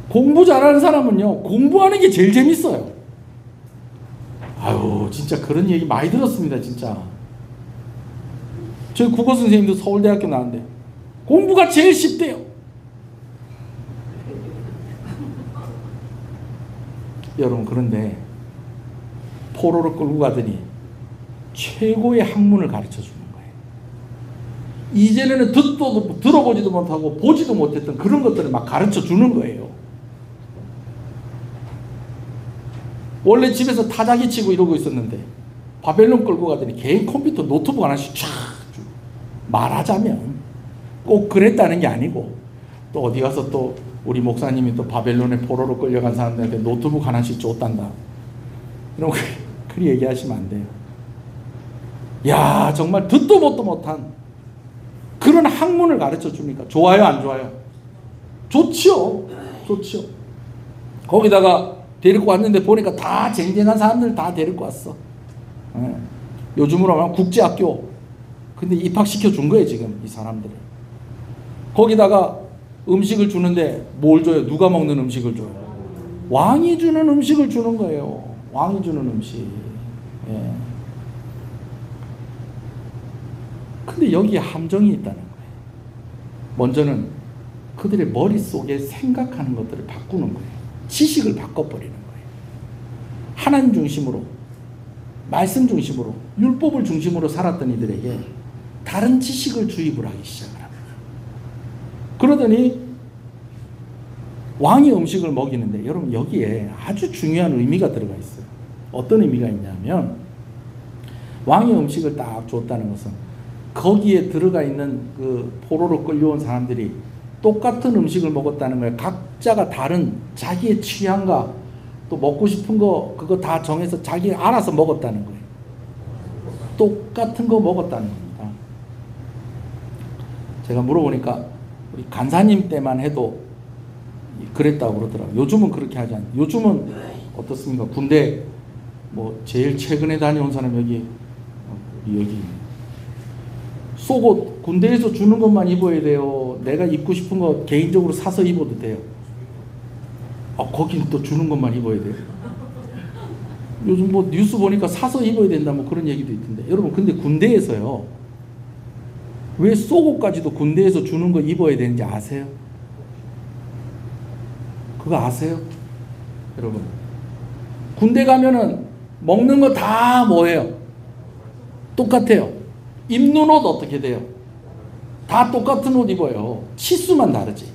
공부 잘하는 사람은요 공부하는 게 제일 재밌어요. 아유, 진짜 그런 얘기 많이 들었습니다. 진짜 저희 국어 선생님도 서울대학교 나왔는데 공부가 제일 쉽대요. 여러분, 그런데 포로로 끌고 가더니 최고의 학문을 가르쳐 주는 거예요. 이전에는 듣도 들어보지도 못하고 보지도 못했던 그런 것들을 막 가르쳐 주는 거예요. 원래 집에서 타자기 치고 이러고 있었는데 바벨론 끌고 가더니 개인 컴퓨터 노트북 하나씩 쫙 주고, 말하자면 꼭 그랬다는 게 아니고, 또 어디 가서 또 우리 목사님이 또 바벨론에 포로로 끌려간 사람들한테 노트북 하나씩 줬단다, 이런 거 그리 얘기하시면 안 돼요. 야, 정말 듣도 보도 못한 그런 학문을 가르쳐 줍니까? 좋아요, 안 좋아요? 좋죠. 좋죠. 거기다가 데리고 왔는데 보니까 다 쟁쟁한 사람들 다 데리고 왔어. 요즘으로 하면 국제학교. 근데 입학시켜 준 거예요 지금 이 사람들을. 거기다가 음식을 주는데 뭘 줘요? 누가 먹는 음식을 줘요? 왕이 주는 음식을 주는 거예요. 왕이 주는 음식. 예. 근데 여기에 함정이 있다는 거예요. 먼저는 그들의 머릿속에 생각하는 것들을 바꾸는 거예요. 지식을 바꿔버리는 거예요. 하나님 중심으로, 말씀 중심으로, 율법을 중심으로 살았던 이들에게 다른 지식을 주입을 하기 시작을 합니다. 그러더니 왕이 음식을 먹이는데, 여러분 여기에 아주 중요한 의미가 들어가 있어요. 어떤 의미가 있냐면, 왕의 음식을 딱 줬다는 것은 거기에 들어가 있는 그 포로로 끌려온 사람들이 똑같은 음식을 먹었다는 거예요. 각자가 다른 자기의 취향과 또 먹고 싶은 거 그거 다 정해서 자기 알아서 먹었다는 거예요. 똑같은 거 먹었다는 겁니다. 제가 물어보니까 우리 간사님 때만 해도 그랬다고 그러더라고요. 요즘은 그렇게 하지 않아요. 요즘은 어떻습니까? 군대 뭐 제일 최근에 다녀온 사람 여기 속옷 군대에서 주는 것만 입어야 돼요. 내가 입고 싶은 거 개인적으로 사서 입어도 돼요. 거긴 또 주는 것만 입어야 돼요. 요즘 뭐 뉴스 보니까 사서 입어야 된다 뭐 그런 얘기도 있던데. 여러분 근데 군대에서요. 왜 속옷까지도 군대에서 주는 거 입어야 되는지 아세요? 그거 아세요? 여러분 군대 가면은 먹는 거 다 뭐예요? 똑같아요. 입는 옷 어떻게 돼요? 다 똑같은 옷 입어요. 치수만 다르지.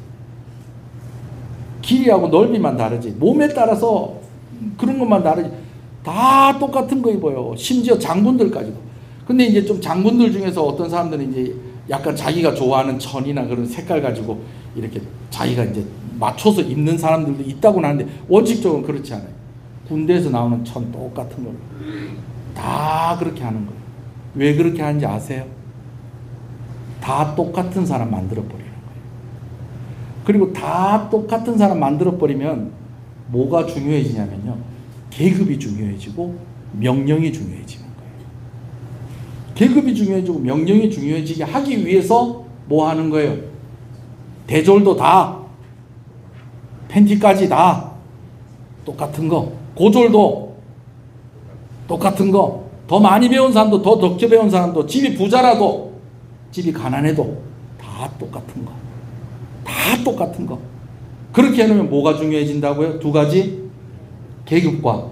길이하고 넓이만 다르지. 몸에 따라서 그런 것만 다르지. 다 똑같은 거 입어요. 심지어 장군들까지도. 근데 이제 좀 장군들 중에서 어떤 사람들은 이제 약간 자기가 좋아하는 천이나 그런 색깔 가지고 이렇게 자기가 이제 맞춰서 입는 사람들도 있다고는 하는데 원칙적으로 그렇지 않아요. 군대에서 나오는 천 똑같은 걸로 다 그렇게 하는 거예요. 왜 그렇게 하는지 아세요? 다 똑같은 사람 만들어버리는 거예요. 그리고 다 똑같은 사람 만들어버리면 뭐가 중요해지냐면요. 계급이 중요해지고 명령이 중요해지는 거예요. 계급이 중요해지고 명령이 중요해지게 하기 위해서 뭐 하는 거예요? 대졸도 다, 팬티까지 다 똑같은 거, 고졸도 똑같은 거, 더 많이 배운 사람도 더 적게 배운 사람도 집이 부자라도 집이 가난해도 다 똑같은 거. 다 똑같은 거. 그렇게 해놓으면 뭐가 중요해진다고요? 두 가지. 계급과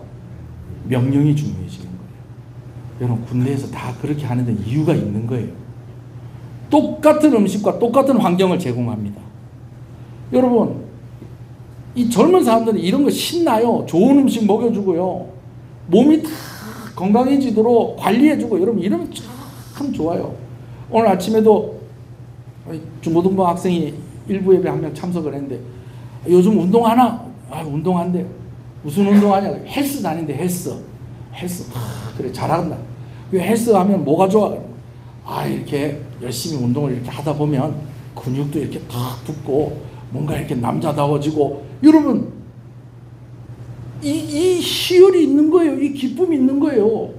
명령이 중요해지는 거예요. 여러분 군대에서 다 그렇게 하는데 이유가 있는 거예요. 똑같은 음식과 똑같은 환경을 제공합니다. 여러분 이 젊은 사람들은 이런 거 신나요. 좋은 음식 먹여주고요. 몸이 다 건강해지도록 관리해주고 여러분 이러면 참 좋아요. 오늘 아침에도 중고등부 학생이 일부 예배 한 명 참석을 했는데 요즘 운동하나? 운동한대요. 무슨 운동하냐? 헬스 다닌대. 헬스. 그래 잘한다. 헬스 하면 뭐가 좋아? 이렇게 열심히 운동을 이렇게 하다 보면 근육도 이렇게 탁 붙고 뭔가 이렇게 남자다워지고 여러분 이 희열이 있는 거예요. 이 기쁨이 있는 거예요.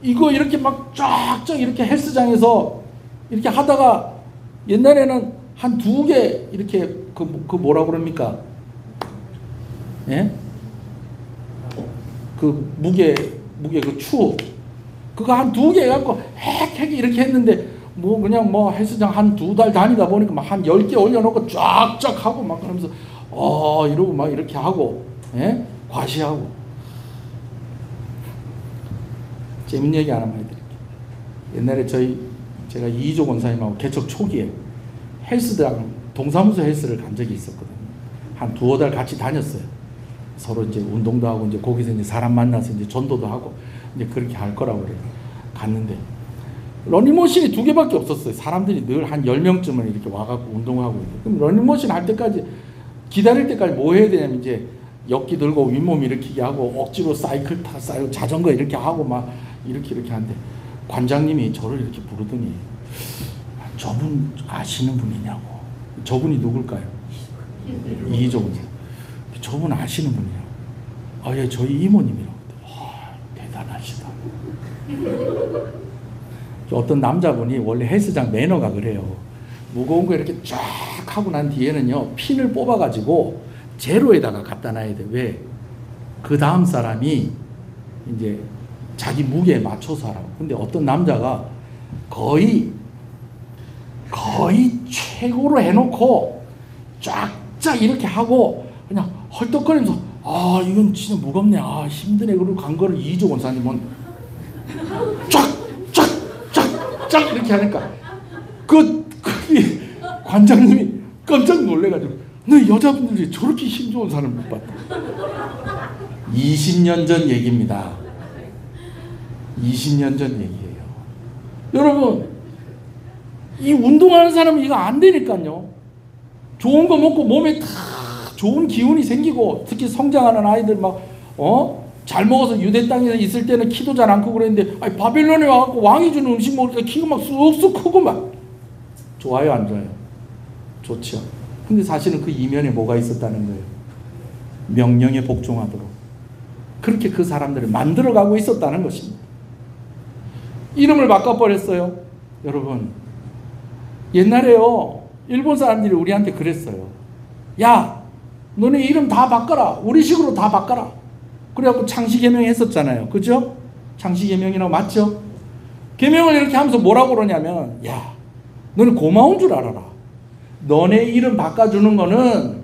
이거 이렇게 막 쫙쫙 이렇게 헬스장에서 이렇게 하다가 옛날에는 한 2개 이렇게 그 뭐라 그럽니까? 예? 그 무게 그 추 그거 한 2개 해갖고 핵 이렇게 했는데 뭐 그냥 뭐 헬스장 한 2달 다니다 보니까 막 한 10개 올려놓고 쫙쫙 하고 막 그러면서 이러고 막 이렇게 하고 예? 과시하고. 재밌는 얘기 하나만 해드릴게요. 옛날에 제가 이희조 권사님하고 개척 초기에 헬스장 동사무소 헬스를 간 적이 있었거든요. 한 2-5달 같이 다녔어요. 서로 이제 운동도 하고 이제 거기서 이제 사람 만나서 이제 전도도 하고 이제 그렇게 할 거라고 그래요. 갔는데 러닝머신이 2개밖에 없었어요. 사람들이 늘 한 10명쯤은 이렇게 와갖고 운동하고 있는데 그럼 러닝머신 할 때까지 기다릴 때까지 뭐 해야 되냐면 이제 역기 들고 윗몸 일으키기 하고 억지로 사이클 타고 자전거 이렇게 하고 막 이렇게 하는데 관장님이 저를 이렇게 부르더니 저분 아시는 분이냐고. 저분이 누굴까요? 이희조 군사. 저분 아시는 분이냐고. 예, 저희 이모님이라고. 대단하시다. 어떤 남자분이 원래 헬스장 매너가 그래요. 무거운 거 이렇게 쫙 하고 난 뒤에는요 핀을 뽑아가지고 제로에다가 갖다 놔야 돼. 왜? 그 다음 사람이 이제 자기 무게에 맞춰서 하라고. 근데 어떤 남자가 거의 최고로 해놓고 쫙쫙 이렇게 하고 그냥 헐떡거리면서 이건 진짜 무겁네. 힘드네. 그러고 간 거를 이희조 권사님은 쫙 이렇게 하니까 그 관장님이 깜짝 놀래가지고 너 여자분들이 저렇게 힘 좋은 사람 못 봤다. 20년 전 얘기입니다. 20년 전 얘기예요. 여러분, 이 운동하는 사람은 이거 안 되니까요. 좋은 거 먹고 몸에 다 좋은 기운이 생기고, 특히 성장하는 아이들 잘 먹어서 유대 땅에 있을 때는 키도 잘 안 크고 그랬는데, 아니, 바벨론에 와갖고 왕이 주는 음식 먹으니까 키가 막 쑥쑥 크고 막. 좋아요, 안 좋아요? 좋죠. 근데 사실은 그 이면에 뭐가 있었다는 거예요. 명령에 복종하도록. 그렇게 그 사람들을 만들어가고 있었다는 것입니다. 이름을 바꿔버렸어요. 여러분, 옛날에요, 일본 사람들이 우리한테 그랬어요. 야, 너네 이름 다 바꿔라. 우리식으로 다 바꿔라. 그래갖고 창씨개명 했었잖아요. 그죠? 창씨개명이라고 맞죠? 개명을 이렇게 하면서 뭐라고 그러냐면, 야, 너는 고마운 줄 알아라. 너네 이름 바꿔주는 거는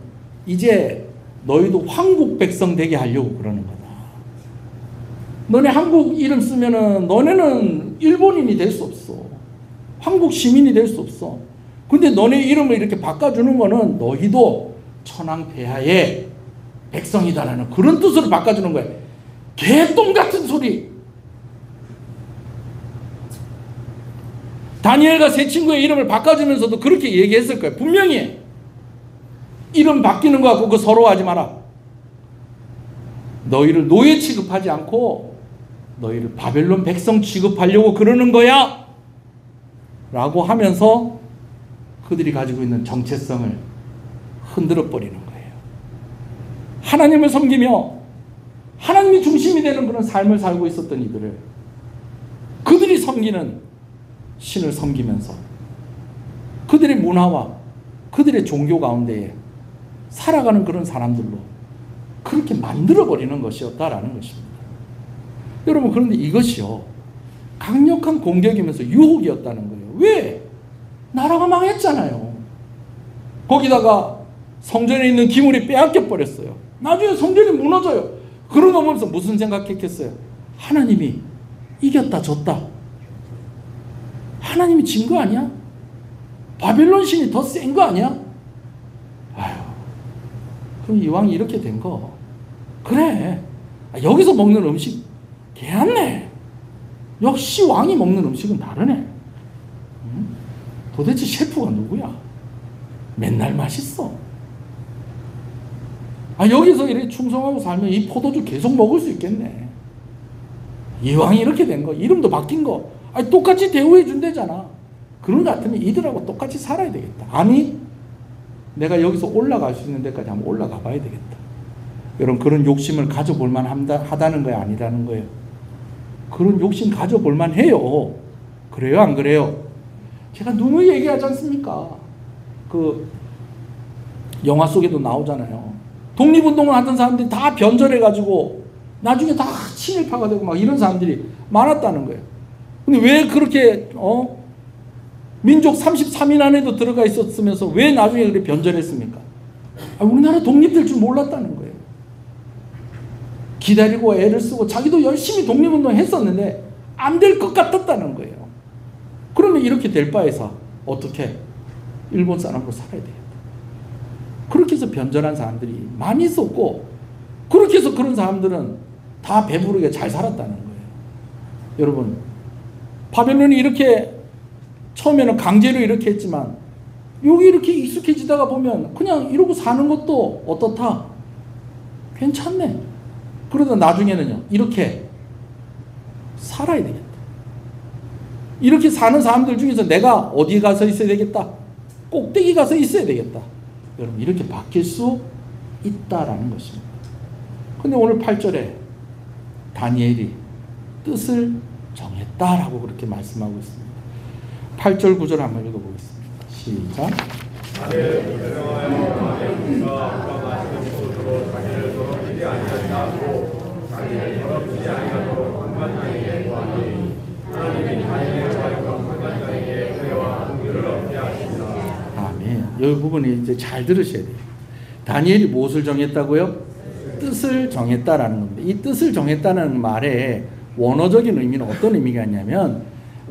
이제 너희도 황국 백성 되게 하려고 그러는 거다. 너네 한국 이름 쓰면은 너네는 일본인이 될 수 없어. 한국 시민이 될 수 없어. 근데 너네 이름을 이렇게 바꿔주는 거는 너희도 천황폐하의 백성이다라는 그런 뜻으로 바꿔주는 거예요. 개똥 같은 소리. 다니엘과 세 친구의 이름을 바꿔주면서도 그렇게 얘기했을 거예요. 분명히 이름 바뀌는 거 갖고 그 서러워하지 마라. 너희를 노예 취급하지 않고 너희를 바벨론 백성 취급하려고 그러는 거야 라고 하면서 그들이 가지고 있는 정체성을 흔들어 버리는 거예요. 하나님을 섬기며 하나님이 중심이 되는 그런 삶을 살고 있었던 이들을 그들이 섬기는 신을 섬기면서 그들의 문화와 그들의 종교 가운데에 살아가는 그런 사람들로 그렇게 만들어버리는 것이었다라는 것입니다. 여러분, 그런데 이것이요, 강력한 공격이면서 유혹이었다는 거예요. 왜? 나라가 망했잖아요. 거기다가 성전에 있는 기물이 빼앗겨 버렸어요. 나중에 성전이 무너져요. 그런 거 보면서 무슨 생각했겠어요? 하나님이 이겼다 졌다. 하나님이 진 거 아니야? 바벨론 신이 더 센 거 아니야? 아유, 그럼 이왕 이렇게 된 거, 그래, 여기서 먹는 음식 개안네. 역시 왕이 먹는 음식은 다르네. 응? 도대체 셰프가 누구야? 맨날 맛있어. 여기서 이렇게 충성하고 살면 이 포도주 계속 먹을 수 있겠네. 이왕 이렇게 된 거, 이름도 바뀐 거, 똑같이 대우해 준대잖아. 그런 거 같으면 이들하고 똑같이 살아야 되겠다. 아니, 내가 여기서 올라갈 수 있는 데까지 한번 올라가 봐야 되겠다. 여러분, 그런 욕심을 가져볼 만하다는 거야, 아니라는 거예요? 그런 욕심 가져볼 만해요. 그래요, 안 그래요? 제가 누누이 얘기하지 않습니까? 그 영화 속에도 나오잖아요. 독립운동을 하던 사람들이 다 변절해가지고 나중에 다 친일파가 되고 막 이런 사람들이 많았다는 거예요. 근데 왜 그렇게 민족 33인 안에도 들어가 있었으면서 왜 나중에 그렇게 변절했습니까? 우리나라 독립될 줄 몰랐다는 거예요. 기다리고 애를 쓰고 자기도 열심히 독립운동 했었는데 안 될 것 같았다는 거예요. 그러면 이렇게 될 바에서 어떻게 일본 사람으로 살아야 되겠다. 그렇게 해서 변절한 사람들이 많이 있었고, 그렇게 해서 그런 사람들은 다 배부르게 잘 살았다는 거예요. 여러분, 바벨론이 이렇게 처음에는 강제로 이렇게 했지만 여기 이렇게 익숙해지다가 보면 그냥 이러고 사는 것도 어떻다? 괜찮네. 그러다 나중에는요, 이렇게 살아야 되겠다. 이렇게 사는 사람들 중에서 내가 어디 가서 있어야 되겠다? 꼭대기 가서 있어야 되겠다. 여러분, 이렇게 바뀔 수 있다라는 것입니다. 근데 오늘 8절에 다니엘이 뜻을 정했다라고 그렇게 말씀하고 있습니다. 8절 9절 한번 읽어보겠습니다. 시작. 아멘. 이 부분이 이제 잘 들으셔야 돼요. 다니엘이 무엇을 정했다고요? 뜻을 정했다라는 겁니다. 이 뜻을 정했다는 말에 원어적인 의미는 어떤 의미가 있냐면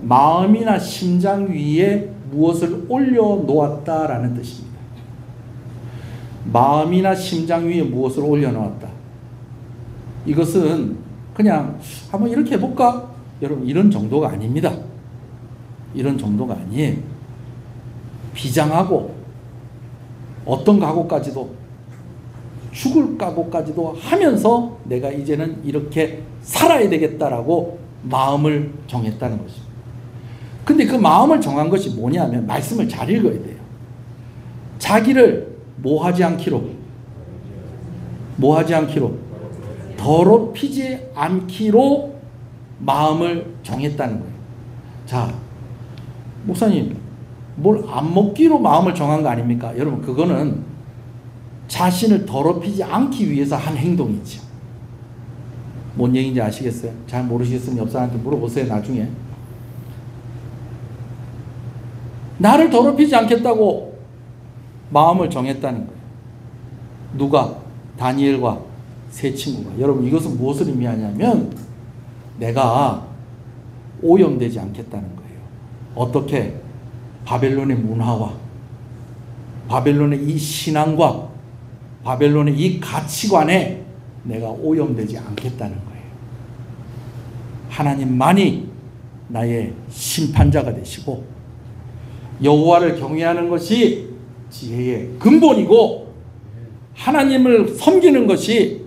마음이나 심장 위에 무엇을 올려놓았다라는 뜻입니다. 마음이나 심장 위에 무엇을 올려놓았다. 이것은 그냥 한번 이렇게 해볼까? 여러분, 이런 정도가 아닙니다. 이런 정도가 아니에요. 비장하고 어떤 각오까지도, 죽을 각오까지도 하면서 내가 이제는 이렇게 살아야 되겠다라고 마음을 정했다는 것입니다. 근데 그 마음을 정한 것이 뭐냐면 말씀을 잘 읽어야 돼요. 자기를 뭐하지 않기로, 더럽히지 않기로 마음을 정했다는 거예요. 자, 목사님, 뭘 안 먹기로 마음을 정한 거 아닙니까? 여러분, 그거는 자신을 더럽히지 않기 위해서 한 행동이죠. 뭔 얘기인지 아시겠어요? 잘 모르시겠으면 옆 사람한테 물어보세요, 나중에. 나를 더럽히지 않겠다고 마음을 정했다는 거예요. 누가? 다니엘과 세 친구가. 여러분, 이것은 무엇을 의미하냐면 내가 오염되지 않겠다는 거예요. 어떻게? 바벨론의 문화와 바벨론의 이 신앙과 바벨론의 이 가치관에 내가 오염되지 않겠다는 거예요. 하나님만이 나의 심판자가 되시고 여호와를 경외하는 것이 지혜의 근본이고 하나님을 섬기는 것이,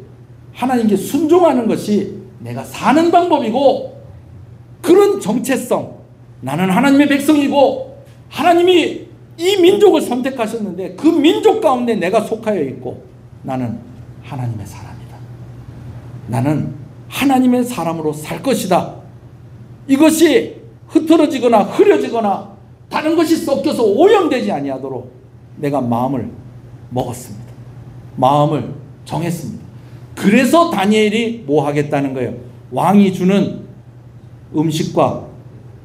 하나님께 순종하는 것이 내가 사는 방법이고, 그런 정체성, 나는 하나님의 백성이고 하나님이 이 민족을 선택하셨는데 그 민족 가운데 내가 속하여 있고 나는 하나님의 사람이다. 나는 하나님의 사람으로 살 것이다. 이것이 흐트러지거나 흐려지거나 다른 것이 섞여서 오염되지 아니하도록 내가 마음을 먹었습니다. 마음을 정했습니다. 그래서 다니엘이 뭐 하겠다는 거예요? 왕이 주는 음식과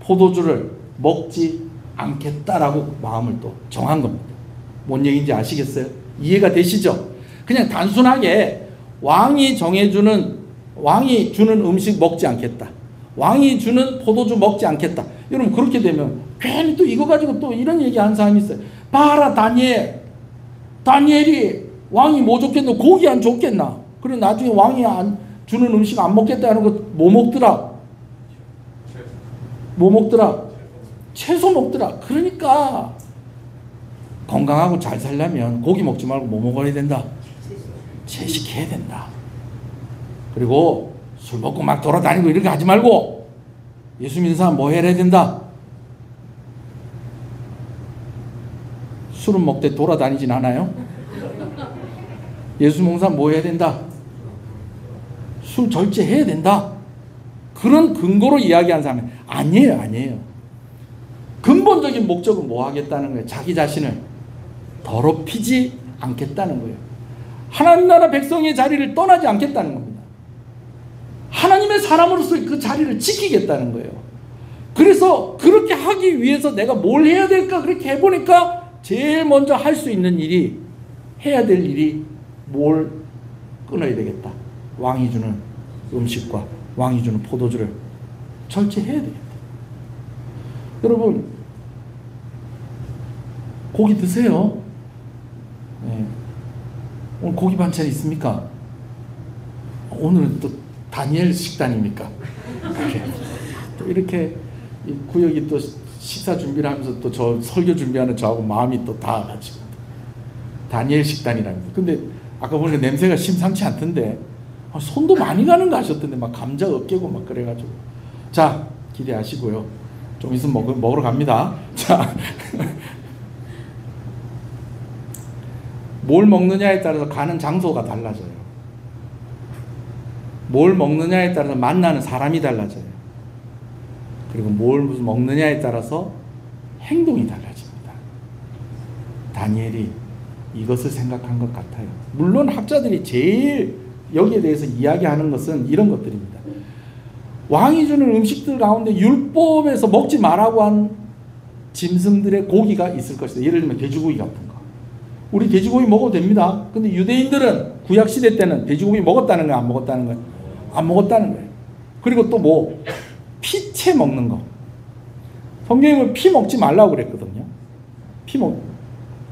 포도주를 먹지 않겠다라고 마음을 또 정한 겁니다. 뭔 얘기인지 아시겠어요? 이해가 되시죠? 그냥 단순하게 왕이 주는 음식 먹지 않겠다, 왕이 주는 포도주 먹지 않겠다. 여러분, 그렇게 되면 괜히 또 이거 가지고 또 이런 얘기하는 사람이 있어요. 봐라, 다니엘이 왕이 뭐 줬겠노? 고기 안 줬겠나? 그리고 나중에 왕이 안 주는 음식 안 먹겠다 하는 거 뭐 먹더라? 채소 먹더라. 그러니까 건강하고 잘 살려면 고기 먹지 말고 뭐 먹어야 된다? 채식해야 된다. 그리고 술 먹고 막 돌아다니고 이렇게 하지 말고 예수 믿는 사람 뭐 해야 된다? 술은 먹되 돌아다니진 않아요? 예수 믿는 사람 뭐 해야 된다? 술 절제해야 된다. 그런 근거로 이야기한 사람은 아니에요. 근본적인 목적은 뭐 하겠다는 거예요? 자기 자신을 더럽히지 않겠다는 거예요. 하나님 나라 백성의 자리를 떠나지 않겠다는 겁니다. 하나님의 사람으로서 그 자리를 지키겠다는 거예요. 그래서 그렇게 하기 위해서 내가 뭘 해야 될까 그렇게 해보니까 제일 먼저 할 수 있는 일이, 해야 될 일이 뭘 끊어야 되겠다. 왕이 주는 음식과 왕이 주는 포도주를 절제해야 되겠다. 여러분, 고기 드세요. 네. 오늘 고기 반찬 있습니까? 오늘은 또 다니엘 식단입니까? 또 이렇게 구역이 또 식사 준비를 하면서 또 저 설교 준비하는 저하고 마음이 또 닿아가지고 다니엘 식단이랍니다. 근데 아까 보니까 냄새가 심상치 않던데 손도 많이 가는 거 아셨던데 막 감자 으깨고 막 그래가지고. 자, 기대하시고요. 좀 있으면 먹으러 갑니다. 자, 뭘 먹느냐에 따라서 가는 장소가 달라져요. 뭘 먹느냐에 따라서 만나는 사람이 달라져요. 그리고 뭘 먹느냐에 따라서 행동이 달라집니다. 다니엘이 이것을 생각한 것 같아요. 물론 학자들이 제일 여기에 대해서 이야기하는 것은 이런 것들입니다. 왕이 주는 음식들 가운데 율법에서 먹지 말라고 한 짐승들의 고기가 있을 것이다. 예를 들면 돼지고기 같은 거. 우리 돼지고기 먹어도 됩니다. 근데 유대인들은 구약시대 때는 돼지고기 먹었다는 거야, 안 먹었다는 거야? 안 먹었다는 거예요. 그리고 또 뭐 피채 먹는 거. 성경에는 피 먹지 말라고 그랬거든요.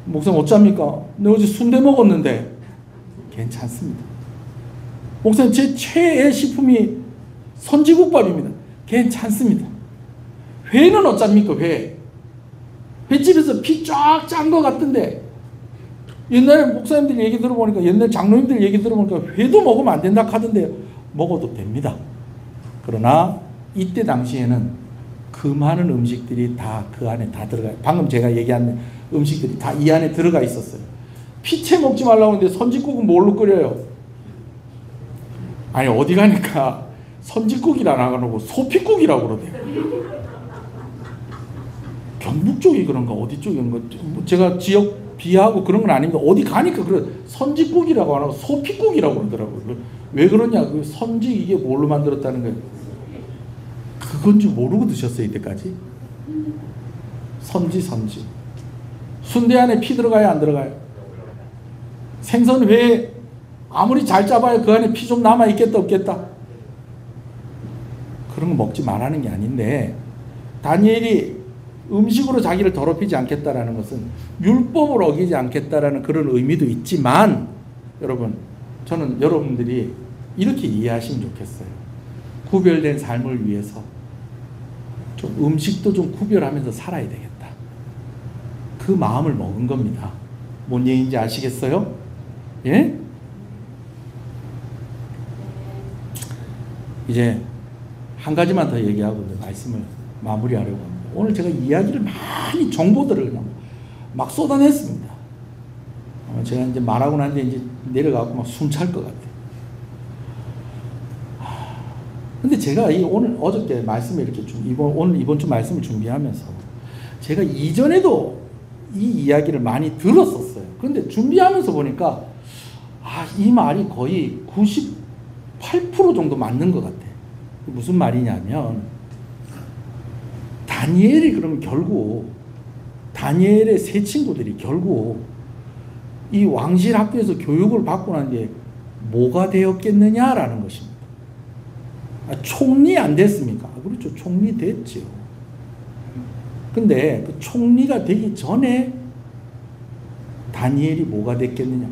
목사님 어쩝니까? 내가 어제 순대 먹었는데. 괜찮습니다. 목사님 제 최애 식품이 선지국밥입니다. 괜찮습니다. 회는 어쩝니까? 횟집에서 피 쫙 짠 것 같던데 옛날에 목사님들 얘기 들어보니까 옛날 장로님들 얘기 들어보니까 회도 먹으면 안 된다 하던데 먹어도 됩니다. 그러나 이때 당시에는 그 많은 음식들이 다 그 안에 다 들어가요. 방금 제가 얘기한 음식들이 다 이 안에 들어가 있었어요. 피채 먹지 말라고 하는데 선짓국은 뭘로 끓여요? 아니 어디 가니까 선짓국이라 안 하고 소피국이라고 그러대요. 경북 쪽이 그런가 어디 쪽이 그런가 제가 지역 비하하고 그런 건 아닌데 어디 가니까 그래 선짓국이라고 안 하고 소피국이라고 그러더라고요. 왜 그러냐? 그 선지 이게 뭘로 만들었다는 거예요. 그건 줄 모르고 드셨어요 이때까지? 선지. 순대 안에 피 들어가요 안 들어가요? 생선 회 아무리 잘 잡아야 그 안에 피 좀 남아 있겠다 없겠다? 그런 거 먹지 말라는 게 아닌데 다니엘이 음식으로 자기를 더럽히지 않겠다라는 것은 율법을 어기지 않겠다라는 그런 의미도 있지만 여러분 저는 여러분들이 이렇게 이해하시면 좋겠어요. 구별된 삶을 위해서 좀 음식도 좀 구별하면서 살아야 되겠다. 그 마음을 먹은 겁니다. 뭔 얘기인지 아시겠어요? 예? 이제 한 가지만 더 얘기하고 말씀을 마무리하려고 합니다. 오늘 제가 이야기를 많이 정보들을 그냥 막 쏟아냈습니다. 제가 이제 말하고 난 뒤에 이제 내려가고 막 숨 찰 것 같아요. 근데 제가 오늘 어저께 말씀을 이렇게 이번 주 말씀을 준비하면서 제가 이전에도 이 이야기를 많이 들었었어요. 그런데 준비하면서 보니까 이 말이 거의 98% 정도 맞는 것 같아요. 무슨 말이냐면 다니엘이 그러면 결국 다니엘의 세 친구들이 결국 이 왕실 학교에서 교육을 받고 난 뒤에 뭐가 되었겠느냐라는 것입니다. 총리 안 됐습니까? 그렇죠. 총리 됐죠. 근데 그 총리가 되기 전에 다니엘이 뭐가 됐겠느냐?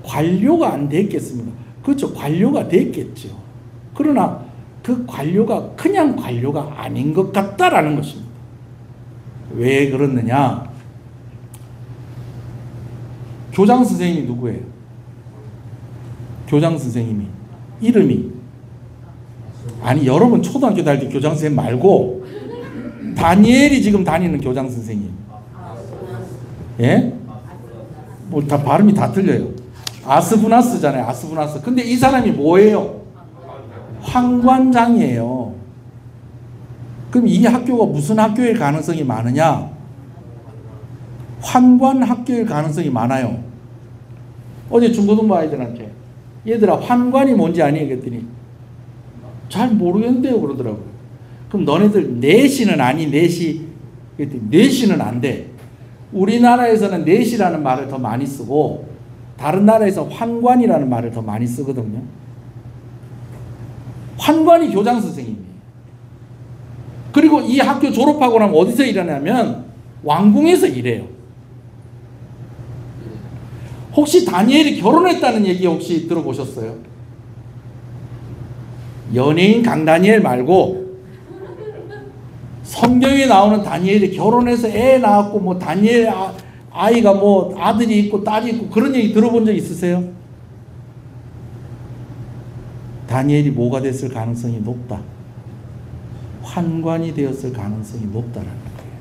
관료가 안 됐겠습니까? 그렇죠. 관료가 됐겠죠. 그러나 그 관료가 그냥 관료가 아닌 것 같다라는 것입니다. 왜 그렇느냐? 교장 선생님이 누구예요? 교장 선생님이 이름이 아니 여러분 초등학교 다닐 때 교장 선생님 말고 다니엘이 지금 다니는 교장 선생님 예? 뭐 다 발음이 다 틀려요. 아스부나스잖아요. 아스부나스. 근데 이 사람이 뭐예요? 황관장이에요. 그럼 이 학교가 무슨 학교일 가능성이 많으냐? 환관 학교일 가능성이 많아요. 어제 중고등부 아이들한테 얘들아 환관이 뭔지 아니? 그랬더니 잘 모르겠는데요 그러더라고요. 그럼 너네들 내시는 아니? 내시? 그랬더니 내시는 안 돼. 우리나라에서는 내시라는 말을 더 많이 쓰고 다른 나라에서 환관이라는 말을 더 많이 쓰거든요. 환관이 교장 선생님이에요. 그리고 이 학교 졸업하고 나면 어디서 일하냐면 왕궁에서 일해요. 혹시 다니엘이 결혼했다는 얘기 혹시 들어보셨어요? 연예인 강다니엘 말고 성경에 나오는 다니엘이 결혼해서 애 낳았고 뭐 다니엘 아이가 뭐 아들이 있고 딸이 있고 그런 얘기 들어본 적 있으세요? 다니엘이 뭐가 됐을 가능성이 높다. 환관이 되었을 가능성이 높다라는 거예요.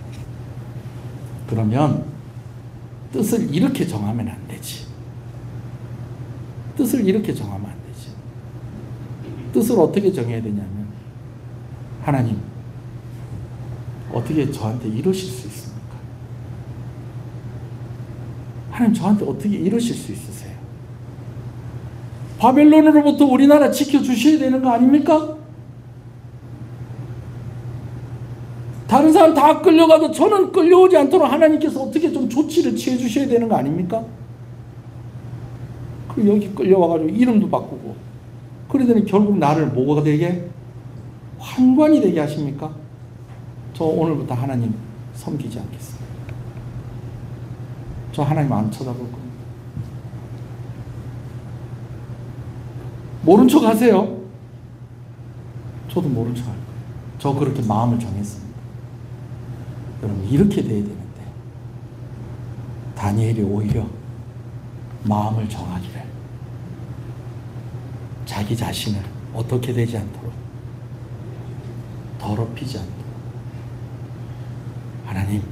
그러면 뜻을 이렇게 정하면 안 되지. 뜻을 이렇게 정하면 안 되지. 뜻을 어떻게 정해야 되냐면 하나님 어떻게 저한테 이러실 수 있습니까? 하나님 저한테 어떻게 이러실 수 있으세요? 바벨론으로부터 우리나라 지켜주셔야 되는 거 아닙니까? 다른 사람 다 끌려가도 저는 끌려오지 않도록 하나님께서 어떻게 좀 조치를 취해 주셔야 되는 거 아닙니까? 그 여기 끌려와가지고 이름도 바꾸고 그러더니 결국 나를 뭐가 되게? 환관이 되게 하십니까? 저 오늘부터 하나님 섬기지 않겠습니다. 저 하나님 안 쳐다볼 겁니다. 모른 척 하세요. 저도 모른 척 할 거예요. 저 그렇게 마음을 정했습니다. 여러분 이렇게 돼야 되는데 다니엘이 오히려 마음을 정하기를 자기 자신을 어떻게 되지 않도록 더럽히지 않도록 하나님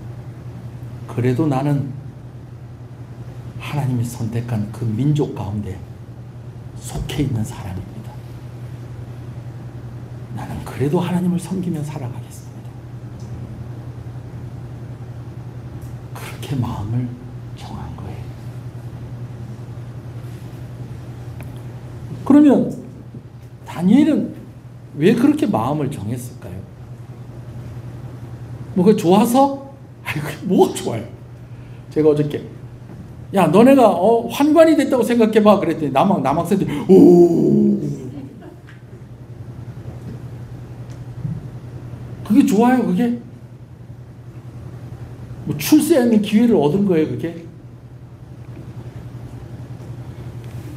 그래도 나는 하나님이 선택한 그 민족 가운데 속해 있는 사람입니다. 나는 그래도 하나님을 섬기며 살아가겠습니다. 그렇게 마음을 정한 거예요. 그러면 다니엘은 왜 그렇게 마음을 정했을까요? 뭐가 좋아서? 아니 그게 뭐가 좋아요? 제가 어저께 야 너네가 환관이 됐다고 생각해봐 그랬더니 남학생들이 오 그게 좋아요 그게? 뭐 출세하는 기회를 얻은 거예요 그게?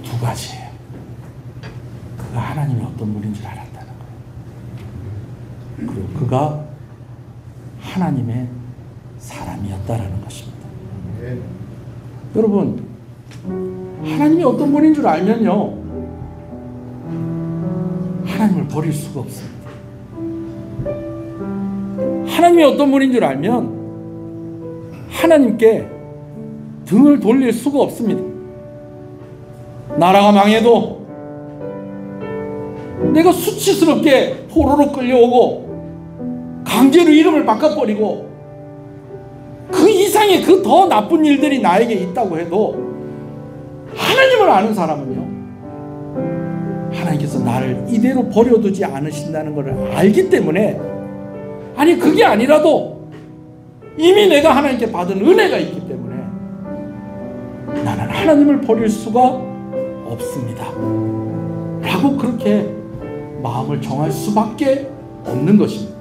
두 가지예요. 그가 하나님이 어떤 분인 줄 알았다는 거예요. 그리고 그가 하나님의 사람이었다라는 것입니다. 여러분 하나님이 어떤 분인 줄 알면요 하나님을 버릴 수가 없습니다. 하나님이 어떤 분인 줄 알면 하나님께 등을 돌릴 수가 없습니다. 나라가 망해도 내가 수치스럽게 포로로 끌려오고 강제로 이름을 바꿔버리고 그 이상의 그 더 나쁜 일들이 나에게 있다고 해도 하나님을 아는 사람은요 하나님께서 나를 이대로 버려두지 않으신다는 것을 알기 때문에 아니 그게 아니라도 이미 내가 하나님께 받은 은혜가 있기 때문에 나는 하나님을 버릴 수가 없습니다 라고 그렇게 마음을 정할 수밖에 없는 것입니다.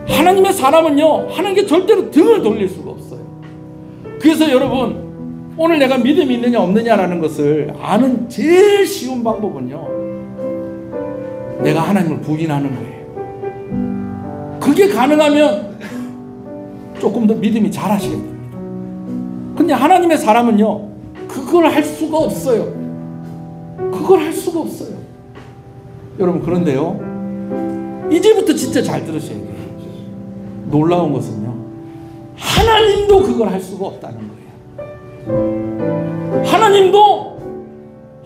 하나님의 사람은요 하나님께 절대로 등을 돌릴 수가 없어요. 그래서 여러분 오늘 내가 믿음이 있느냐 없느냐라는 것을 아는 제일 쉬운 방법은요 내가 하나님을 부인하는 거예요. 그게 가능하면 조금 더 믿음이 자라시게 됩니다. 근데 하나님의 사람은요 그걸 할 수가 없어요. 그걸 할 수가 없어요. 여러분 그런데요 이제부터 진짜 잘 들으셔야 돼요. 놀라운 것은요 하나님도 그걸 할 수가 없다는 거예요. 하나님도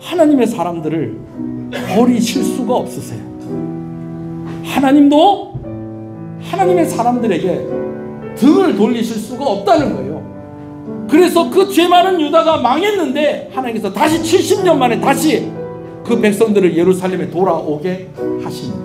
하나님의 사람들을 버리실 수가 없으세요. 하나님도 하나님의 사람들에게 등을 돌리실 수가 없다는 거예요. 그래서 그 죄 많은 유다가 망했는데 하나님께서 다시 70년 만에 다시 그 백성들을 예루살렘에 돌아오게 하십니다.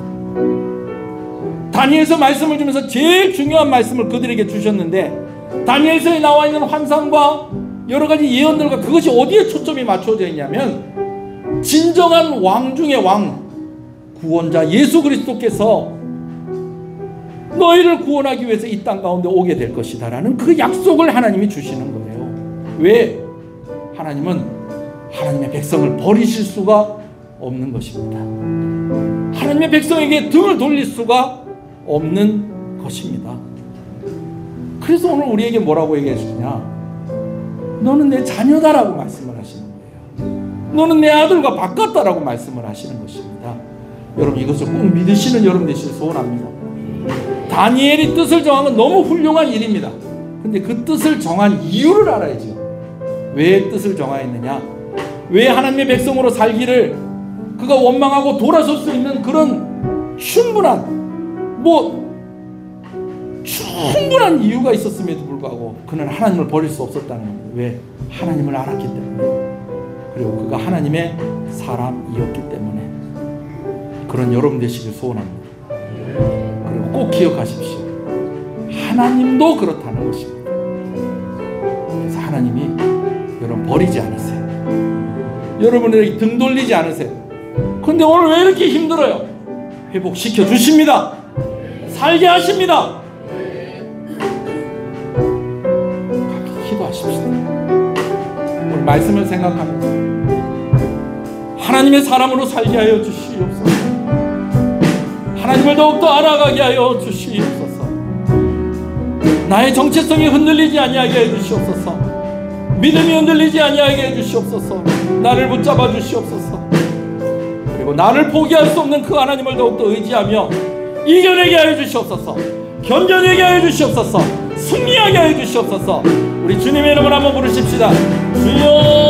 다니엘서 말씀을 주면서 제일 중요한 말씀을 그들에게 주셨는데 다니엘서에 나와 있는 환상과 여러 가지 예언들과 그것이 어디에 초점이 맞춰져 있냐면 진정한 왕 중의 왕 구원자 예수 그리스도께서 너희를 구원하기 위해서 이 땅 가운데 오게 될 것이다 라는 그 약속을 하나님이 주시는 거예요. 왜? 하나님은 하나님의 백성을 버리실 수가 없는 것입니다. 하나님의 백성에게 등을 돌릴 수가 없는 것입니다. 그래서 오늘 우리에게 뭐라고 얘기해 주냐? 너는 내 자녀다라고 말씀을 하시는 거예요. 너는 내 아들과 바꿨다라고 말씀을 하시는 것입니다. 여러분 이것을 꼭 믿으시는 여러분 되시길 소원합니다. 다니엘이 뜻을 정한 건 너무 훌륭한 일입니다. 근데 그 뜻을 정한 이유를 알아야죠. 왜 뜻을 정하였느냐? 왜 하나님의 백성으로 살기를 그가 원망하고 돌아설 수 있는 그런 충분한 이유가 있었음에도 불구하고 그는 하나님을 버릴 수 없었다는 겁니다. 왜? 하나님을 알았기 때문에. 그리고 그가 하나님의 사람이었기 때문에. 그런 여러분 되시길 소원합니다. 그리고 꼭 기억하십시오. 하나님도 그렇다는 것입니다. 그래서 하나님이 여러분 버리지 않으세요. 여러분에게 등 돌리지 않으세요. 근데 오늘 왜 이렇게 힘들어요? 회복시켜 주십니다. 살게 하십니다. 기도하십시다. 오늘 말씀을 생각합니다. 하나님의 사람으로 살게 하여 주시옵소서. 하나님을 더욱더 알아가게 하여 주시옵소서. 나의 정체성이 흔들리지 아니하게 해주시옵소서. 믿음이 흔들리지 아니하게 해주시옵소서. 나를 붙잡아 주시옵소서. 그리고 나를 포기할 수 없는 그 하나님을 더욱더 의지하며 이겨내게 하여 주시옵소서. 견뎌내게 하여 주시옵소서. 승리하게 하여 주시옵소서. 우리 주님의 이름을 한번 부르십시다. 주여.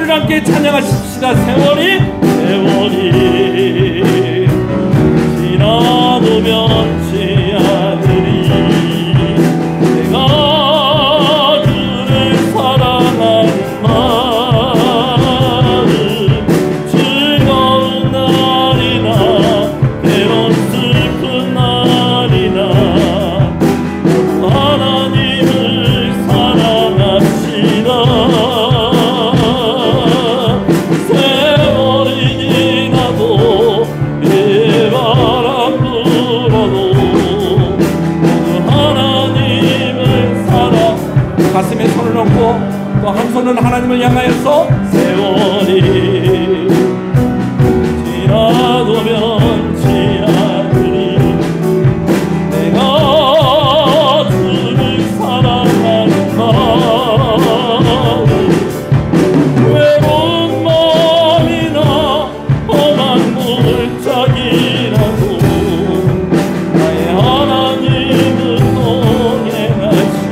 함께 찬양하십시다. 세월이 지나도 변치 않으리. 내가 주를 사랑하는 마음 즐거운 날이나 때론 슬픈 날이나 하나님을 사랑합시다. 가슴에 손을 얹고 또 한 손은 하나님을 향하여서 세월이 지나도 변치 않으리. 내가 주를 사랑하는 마음 외로운 마음이나 험한 물짝이라도 나의 하나님은 동행하시니.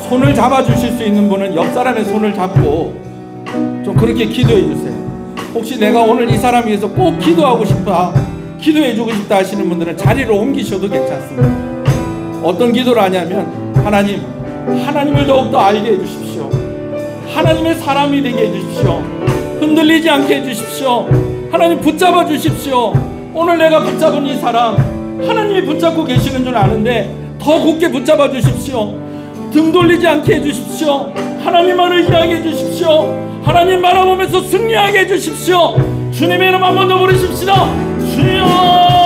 손을 잡아주실 수 있는 분은 옆 사람의 손을 잡고 좀 그렇게 기도해 주세요. 혹시 내가 오늘 이 사람 위해서 꼭 기도하고 싶다, 기도해 주고 싶다 하시는 분들은 자리를 옮기셔도 괜찮습니다. 어떤 기도를 하냐면 하나님을 더욱더 알게 해주십시오. 하나님의 사람이 되게 해주십시오. 흔들리지 않게 해주십시오. 하나님 붙잡아 주십시오. 오늘 내가 붙잡은 이 사람 하나님이 붙잡고 계시는 줄 아는데 더 굳게 붙잡아 주십시오. 등 돌리지 않게 해주십시오. 하나님만을 의지하게 해주십시오. 하나님 바라보면서 승리하게 해주십시오. 주님의 이름 한 번 더 부르십시다. 주여.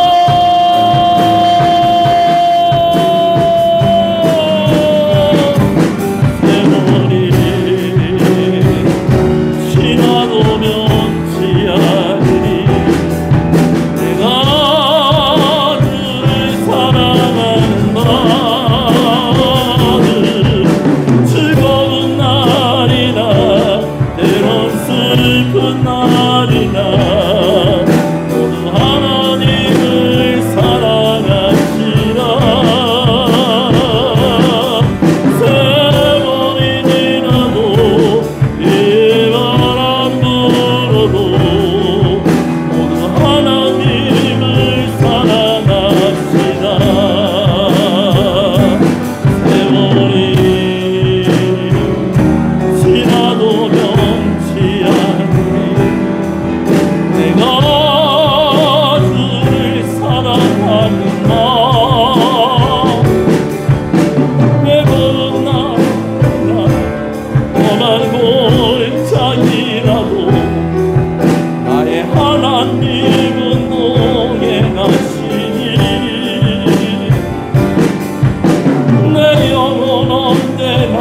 슬픈 날이나 모두 하나님 매번 나 험한 골짜기라도 나의 하나님은 동행하시니 내 영혼 언제나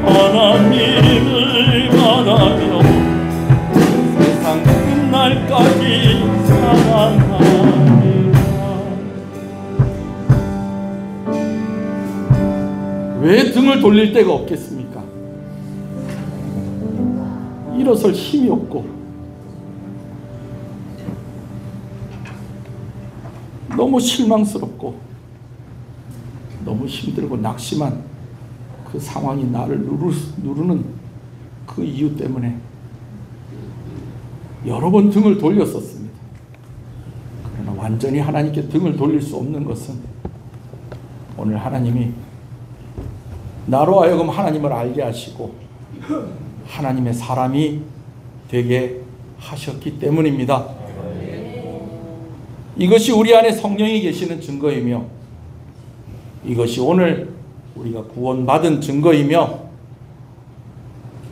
하나님을 바라며 세상 끝날까지 사랑하리라. 왜 등을 돌릴 데가 없겠습니까? 일어설 힘이 없고 너무 실망스럽고 너무 힘들고 낙심한 그 상황이 나를 누르는 그 이유 때문에 여러 번 등을 돌렸었습니다. 그러나 완전히 하나님께 등을 돌릴 수 없는 것은 오늘 하나님이 나로 하여금 하나님을 알게 하시고 하나님의 사람이 되게 하셨기 때문입니다. 이것이 우리 안에 성령이 계시는 증거이며 이것이 오늘 우리가 구원받은 증거이며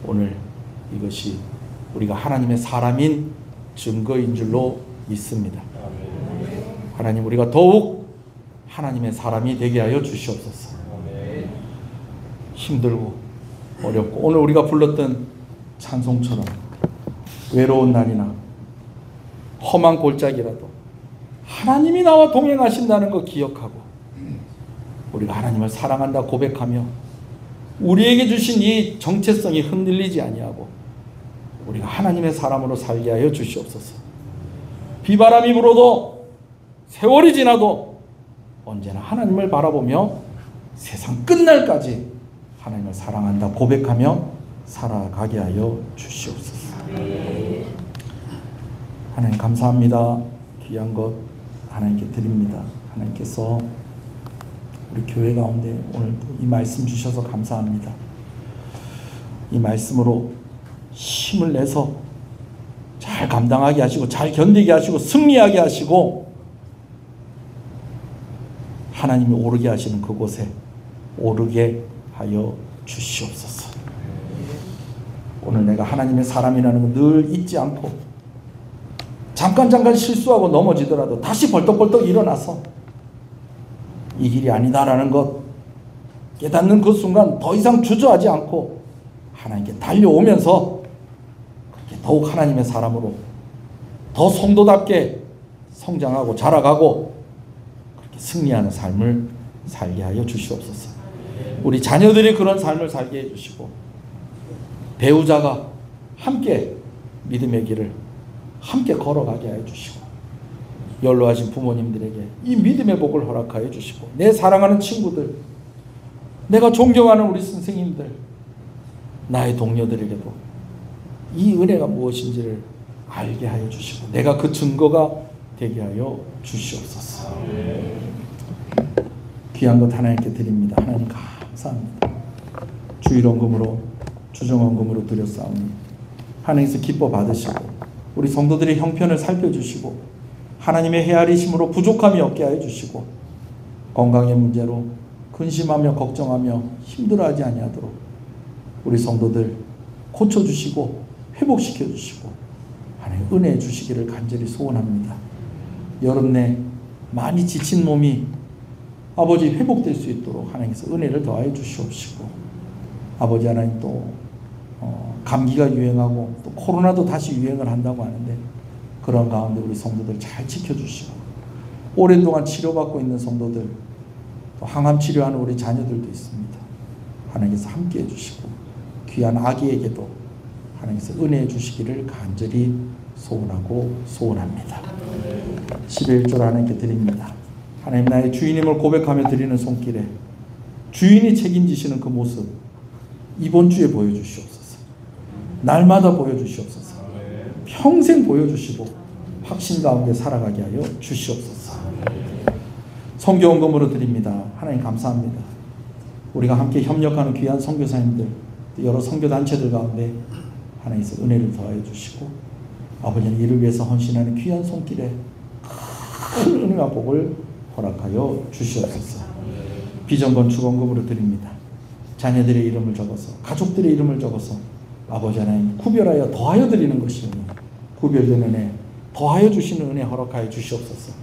오늘 이것이 우리가 하나님의 사람인 증거인 줄로 믿습니다. 하나님, 우리가 더욱 하나님의 사람이 되게 하여 주시옵소서. 힘들고 어렵고 오늘 우리가 불렀던 찬송처럼 외로운 날이나 험한 골짜기라도 하나님이 나와 동행하신다는 거 기억하고 우리가 하나님을 사랑한다 고백하며 우리에게 주신 이 정체성이 흔들리지 아니하고 우리가 하나님의 사람으로 살게 하여 주시옵소서. 비바람이 불어도 세월이 지나도 언제나 하나님을 바라보며 세상 끝날까지 하나님을 사랑한다 고백하며 살아가게 하여 주시옵소서. 하나님 감사합니다. 귀한 것 하나님께 드립니다. 하나님께서 우리 교회 가운데 오늘 이 말씀 주셔서 감사합니다. 이 말씀으로 힘을 내서 잘 감당하게 하시고 잘 견디게 하시고 승리하게 하시고 하나님이 오르게 하시는 그곳에 오르게 하여 주시옵소서. 오늘 내가 하나님의 사람이라는 거 늘 잊지 않고 잠깐 실수하고 넘어지더라도 다시 벌떡벌떡 일어나서 이 길이 아니다라는 것 깨닫는 그 순간 더 이상 주저하지 않고 하나님께 달려오면서 그렇게 더욱 하나님의 사람으로 더 성도답게 성장하고 자라가고 그렇게 승리하는 삶을 살게 하여 주시옵소서. 우리 자녀들이 그런 삶을 살게 해주시고 배우자가 함께 믿음의 길을 함께 걸어가게 하여 주시고 연로하신 부모님들에게 이 믿음의 복을 허락하여 주시고 내 사랑하는 친구들, 내가 존경하는 우리 선생님들, 나의 동료들에게도 이 은혜가 무엇인지를 알게 하여 주시고 내가 그 증거가 되게 하여 주시옵소서. 귀한 것 하나님께 드립니다. 하나님 감사합니다. 주일원금으로 주정원금으로 드렸사오니 하나님께서 기뻐 받으시고 우리 성도들의 형편을 살펴주시고 하나님의 헤아리심으로 부족함이 없게 하여 주시고 건강의 문제로 근심하며 걱정하며 힘들어하지 아니하도록 우리 성도들 고쳐주시고 회복시켜 주시고 하나님 은혜 주시기를 간절히 소원합니다. 여름 내 많이 지친 몸이 아버지 회복될 수 있도록 하나님께서 은혜를 더하여 주시옵시고 아버지 하나님 또 감기가 유행하고 또 코로나도 다시 유행을 한다고 하는데 그런 가운데 우리 성도들 잘 지켜주시고 오랜동안 치료받고 있는 성도들 또 항암 치료하는 우리 자녀들도 있습니다. 하나님께서 함께 해주시고 귀한 아기에게도 하나님께서 은혜해 주시기를 간절히 소원하고 소원합니다. 11절 하나님께 드립니다. 하나님 나의 주인임을 고백하며 드리는 손길에 주인이 책임지시는 그 모습 이번 주에 보여주시옵소서. 날마다 보여주시옵소서. 평생 보여주시고 확신 가운데 살아가게 하여 주시옵소서. 선교원금으로 드립니다. 하나님 감사합니다. 우리가 함께 협력하는 귀한 선교사님들 여러 선교단체들 가운데 하나님께서 은혜를 더하여 주시고 아버지는 이를 위해서 헌신하는 귀한 손길에 큰 은혜와 복을 허락하여 주시옵소서. 비전건축원금으로 드립니다. 자녀들의 이름을 적어서, 가족들의 이름을 적어서 아버지 하나님 구별하여 더하여 드리는 것이오니 구별된 은혜, 더하여 주시는 은혜 허락하여 주시옵소서.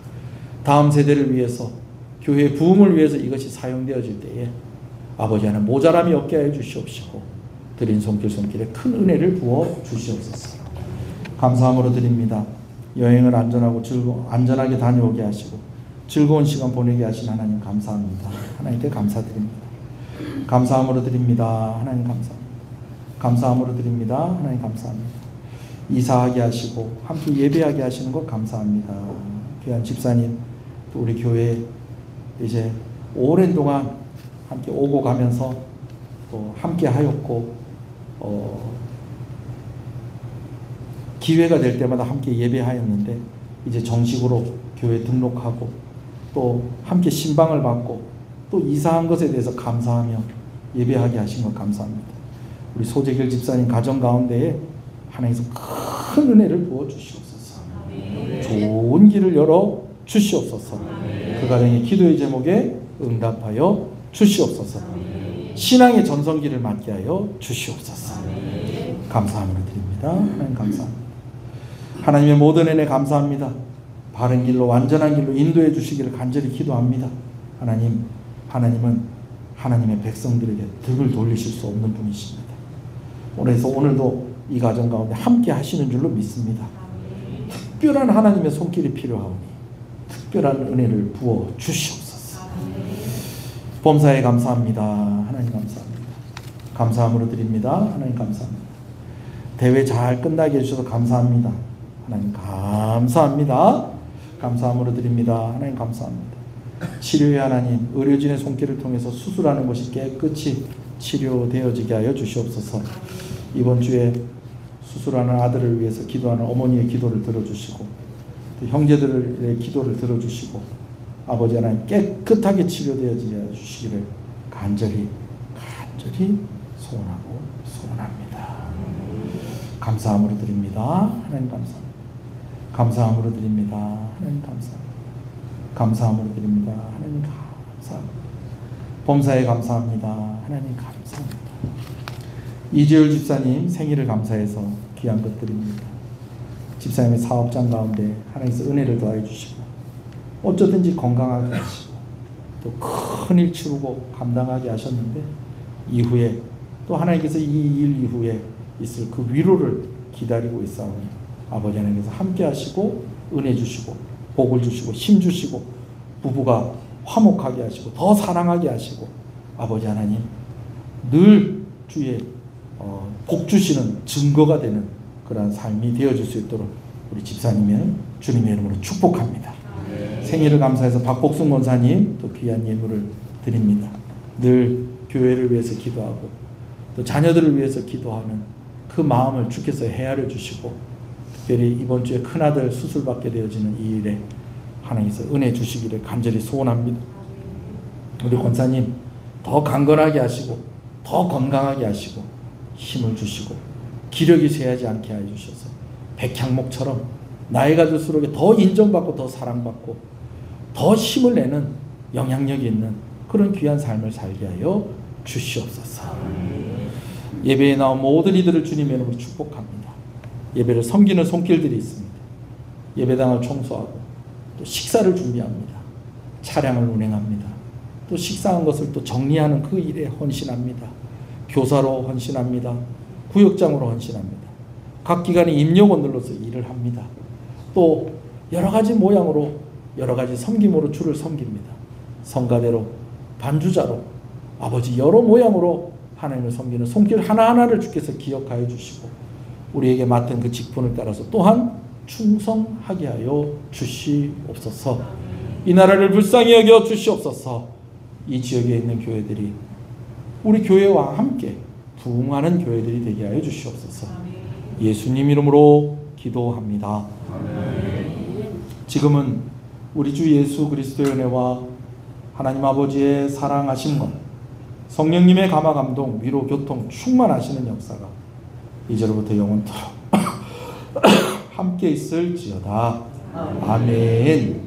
다음 세대를 위해서, 교회의 부흥을 위해서 이것이 사용되어질 때에 아버지 하나님 모자람이 없게 하여 주시옵시고 드린 손길에 큰 은혜를 부어 주시옵소서. 감사함으로 드립니다. 여행을 안전하게 다녀오게 하시고 즐거운 시간 보내게 하신 하나님 감사합니다. 하나님께 감사드립니다. 감사함으로 드립니다. 하나님 감사합니다. 감사함으로 드립니다. 하나님 감사합니다. 이사하게 하시고 함께 예배하게 하시는 것 감사합니다. 귀한 집사님, 또 우리 교회 이제 오랜 동안 함께 오고 가면서 또 함께 하였고 기회가 될 때마다 함께 예배하였는데 이제 정식으로 교회 등록하고 또 함께 신방을 받고 또 이사한 것에 대해서 감사하며 예배하게 하신 것 감사합니다. 우리 소재길 집사님 가정 가운데에 하나님께서 큰 은혜를 부어 주시옵소서. 좋은 길을 열어 주시옵소서. 그 가정의 기도의 제목에 응답하여 주시옵소서. 신앙의 전성기를 맞게 하여 주시옵소서. 감사함으로 드립니다. 하나님 감사합니다. 하나님의 모든 은혜 감사합니다. 바른 길로 완전한 길로 인도해 주시기를 간절히 기도합니다. 하나님은 하나님의 백성들에게 등을 돌리실 수 없는 분이십니다. 그래서 오늘도 이 가정 가운데 함께 하시는 줄로 믿습니다. 특별한 하나님의 손길이 필요하오니 특별한 은혜를 부어 주시옵소서. 범사에 감사합니다. 하나님 감사합니다. 감사함으로 드립니다. 하나님 감사합니다. 대회 잘 끝나게 해주셔서 감사합니다. 하나님 감사합니다. 감사함으로 드립니다. 하나님 감사합니다. 치료의 하나님, 의료진의 손길을 통해서 수술하는 것이 깨끗이 치료되어지게 하여 주시옵소서. 이번 주에 수술하는 아들을 위해서 기도하는 어머니의 기도를 들어주시고 또 형제들의 기도를 들어주시고 아버지 하나님 깨끗하게 치료되어지게 하여 주시기를 간절히 소원합니다. 감사함으로 드립니다. 하나님 감사합니다. 감사함으로 드립니다. 하나님 감사합니다. 감사함으로 드립니다. 하나님 감사합니다. 범사에 감사합니다. 하나님 감사합니다. 이재율 집사님 생일을 감사해서 귀한 것 드립니다. 집사님의 사업장 가운데 하나님께서 은혜를 더해 주시고 어쩌든지 건강하게 하시고 또 큰일 치르고 감당하게 하셨는데 이후에 또 하나님께서 이 일 이후에 있을 그 위로를 기다리고 있사오니 아버지 하나님께서 함께 하시고 은혜 주시고 복을 주시고 힘 주시고 부부가 화목하게 하시고 더 사랑하게 하시고 아버지 하나님 늘 주의 복 주시는 증거가 되는 그러한 삶이 되어질 수 있도록 우리 집사님의 주님의 이름으로 축복합니다. 생일을 감사해서 박복순 권사님 또 귀한 예물을 드립니다. 늘 교회를 위해서 기도하고 또 자녀들을 위해서 기도하는 그 마음을 주께서 헤아려 주시고 특별히 이번 주에 큰아들 수술받게 되어지는 이 일에 하나님께서 은혜 주시기를 간절히 소원합니다. 우리 권사님 더 강건하게 하시고 더 건강하게 하시고 힘을 주시고 기력이 쇠하지 않게 하여 주셔서 백향목처럼 나이가 들수록 더 인정받고 더 사랑받고 더 힘을 내는 영향력이 있는 그런 귀한 삶을 살게 하여 주시옵소서. 예배에 나온 모든 이들을 주님의 이름으로 축복합니다. 예배를 섬기는 손길들이 있습니다. 예배당을 청소하고 또 식사를 준비합니다. 차량을 운행합니다. 또 식사한 것을 또 정리하는 그 일에 헌신합니다. 교사로 헌신합니다. 구역장으로 헌신합니다. 각 기관의 임용원들로서 일을 합니다. 또 여러 가지 모양으로 여러 가지 섬김으로 주를 섬깁니다. 성가대로 반주자로 아버지 여러 모양으로 하나님을 섬기는 손길 하나하나를 주께서 기억하여 주시고 우리에게 맡은 그 직분을 따라서 또한 충성하게 하여 주시옵소서. 이 나라를 불쌍히 여겨 주시옵소서. 이 지역에 있는 교회들이 우리 교회와 함께 부흥하는 교회들이 되게 하여 주시옵소서. 예수님 이름으로 기도합니다. 지금은 우리 주 예수 그리스도의 은혜와 하나님 아버지의 사랑하심과 성령님의 감화 감동 위로 교통 충만하시는 역사가 이제로부터 영원토록 함께 있을지어다. 아멘.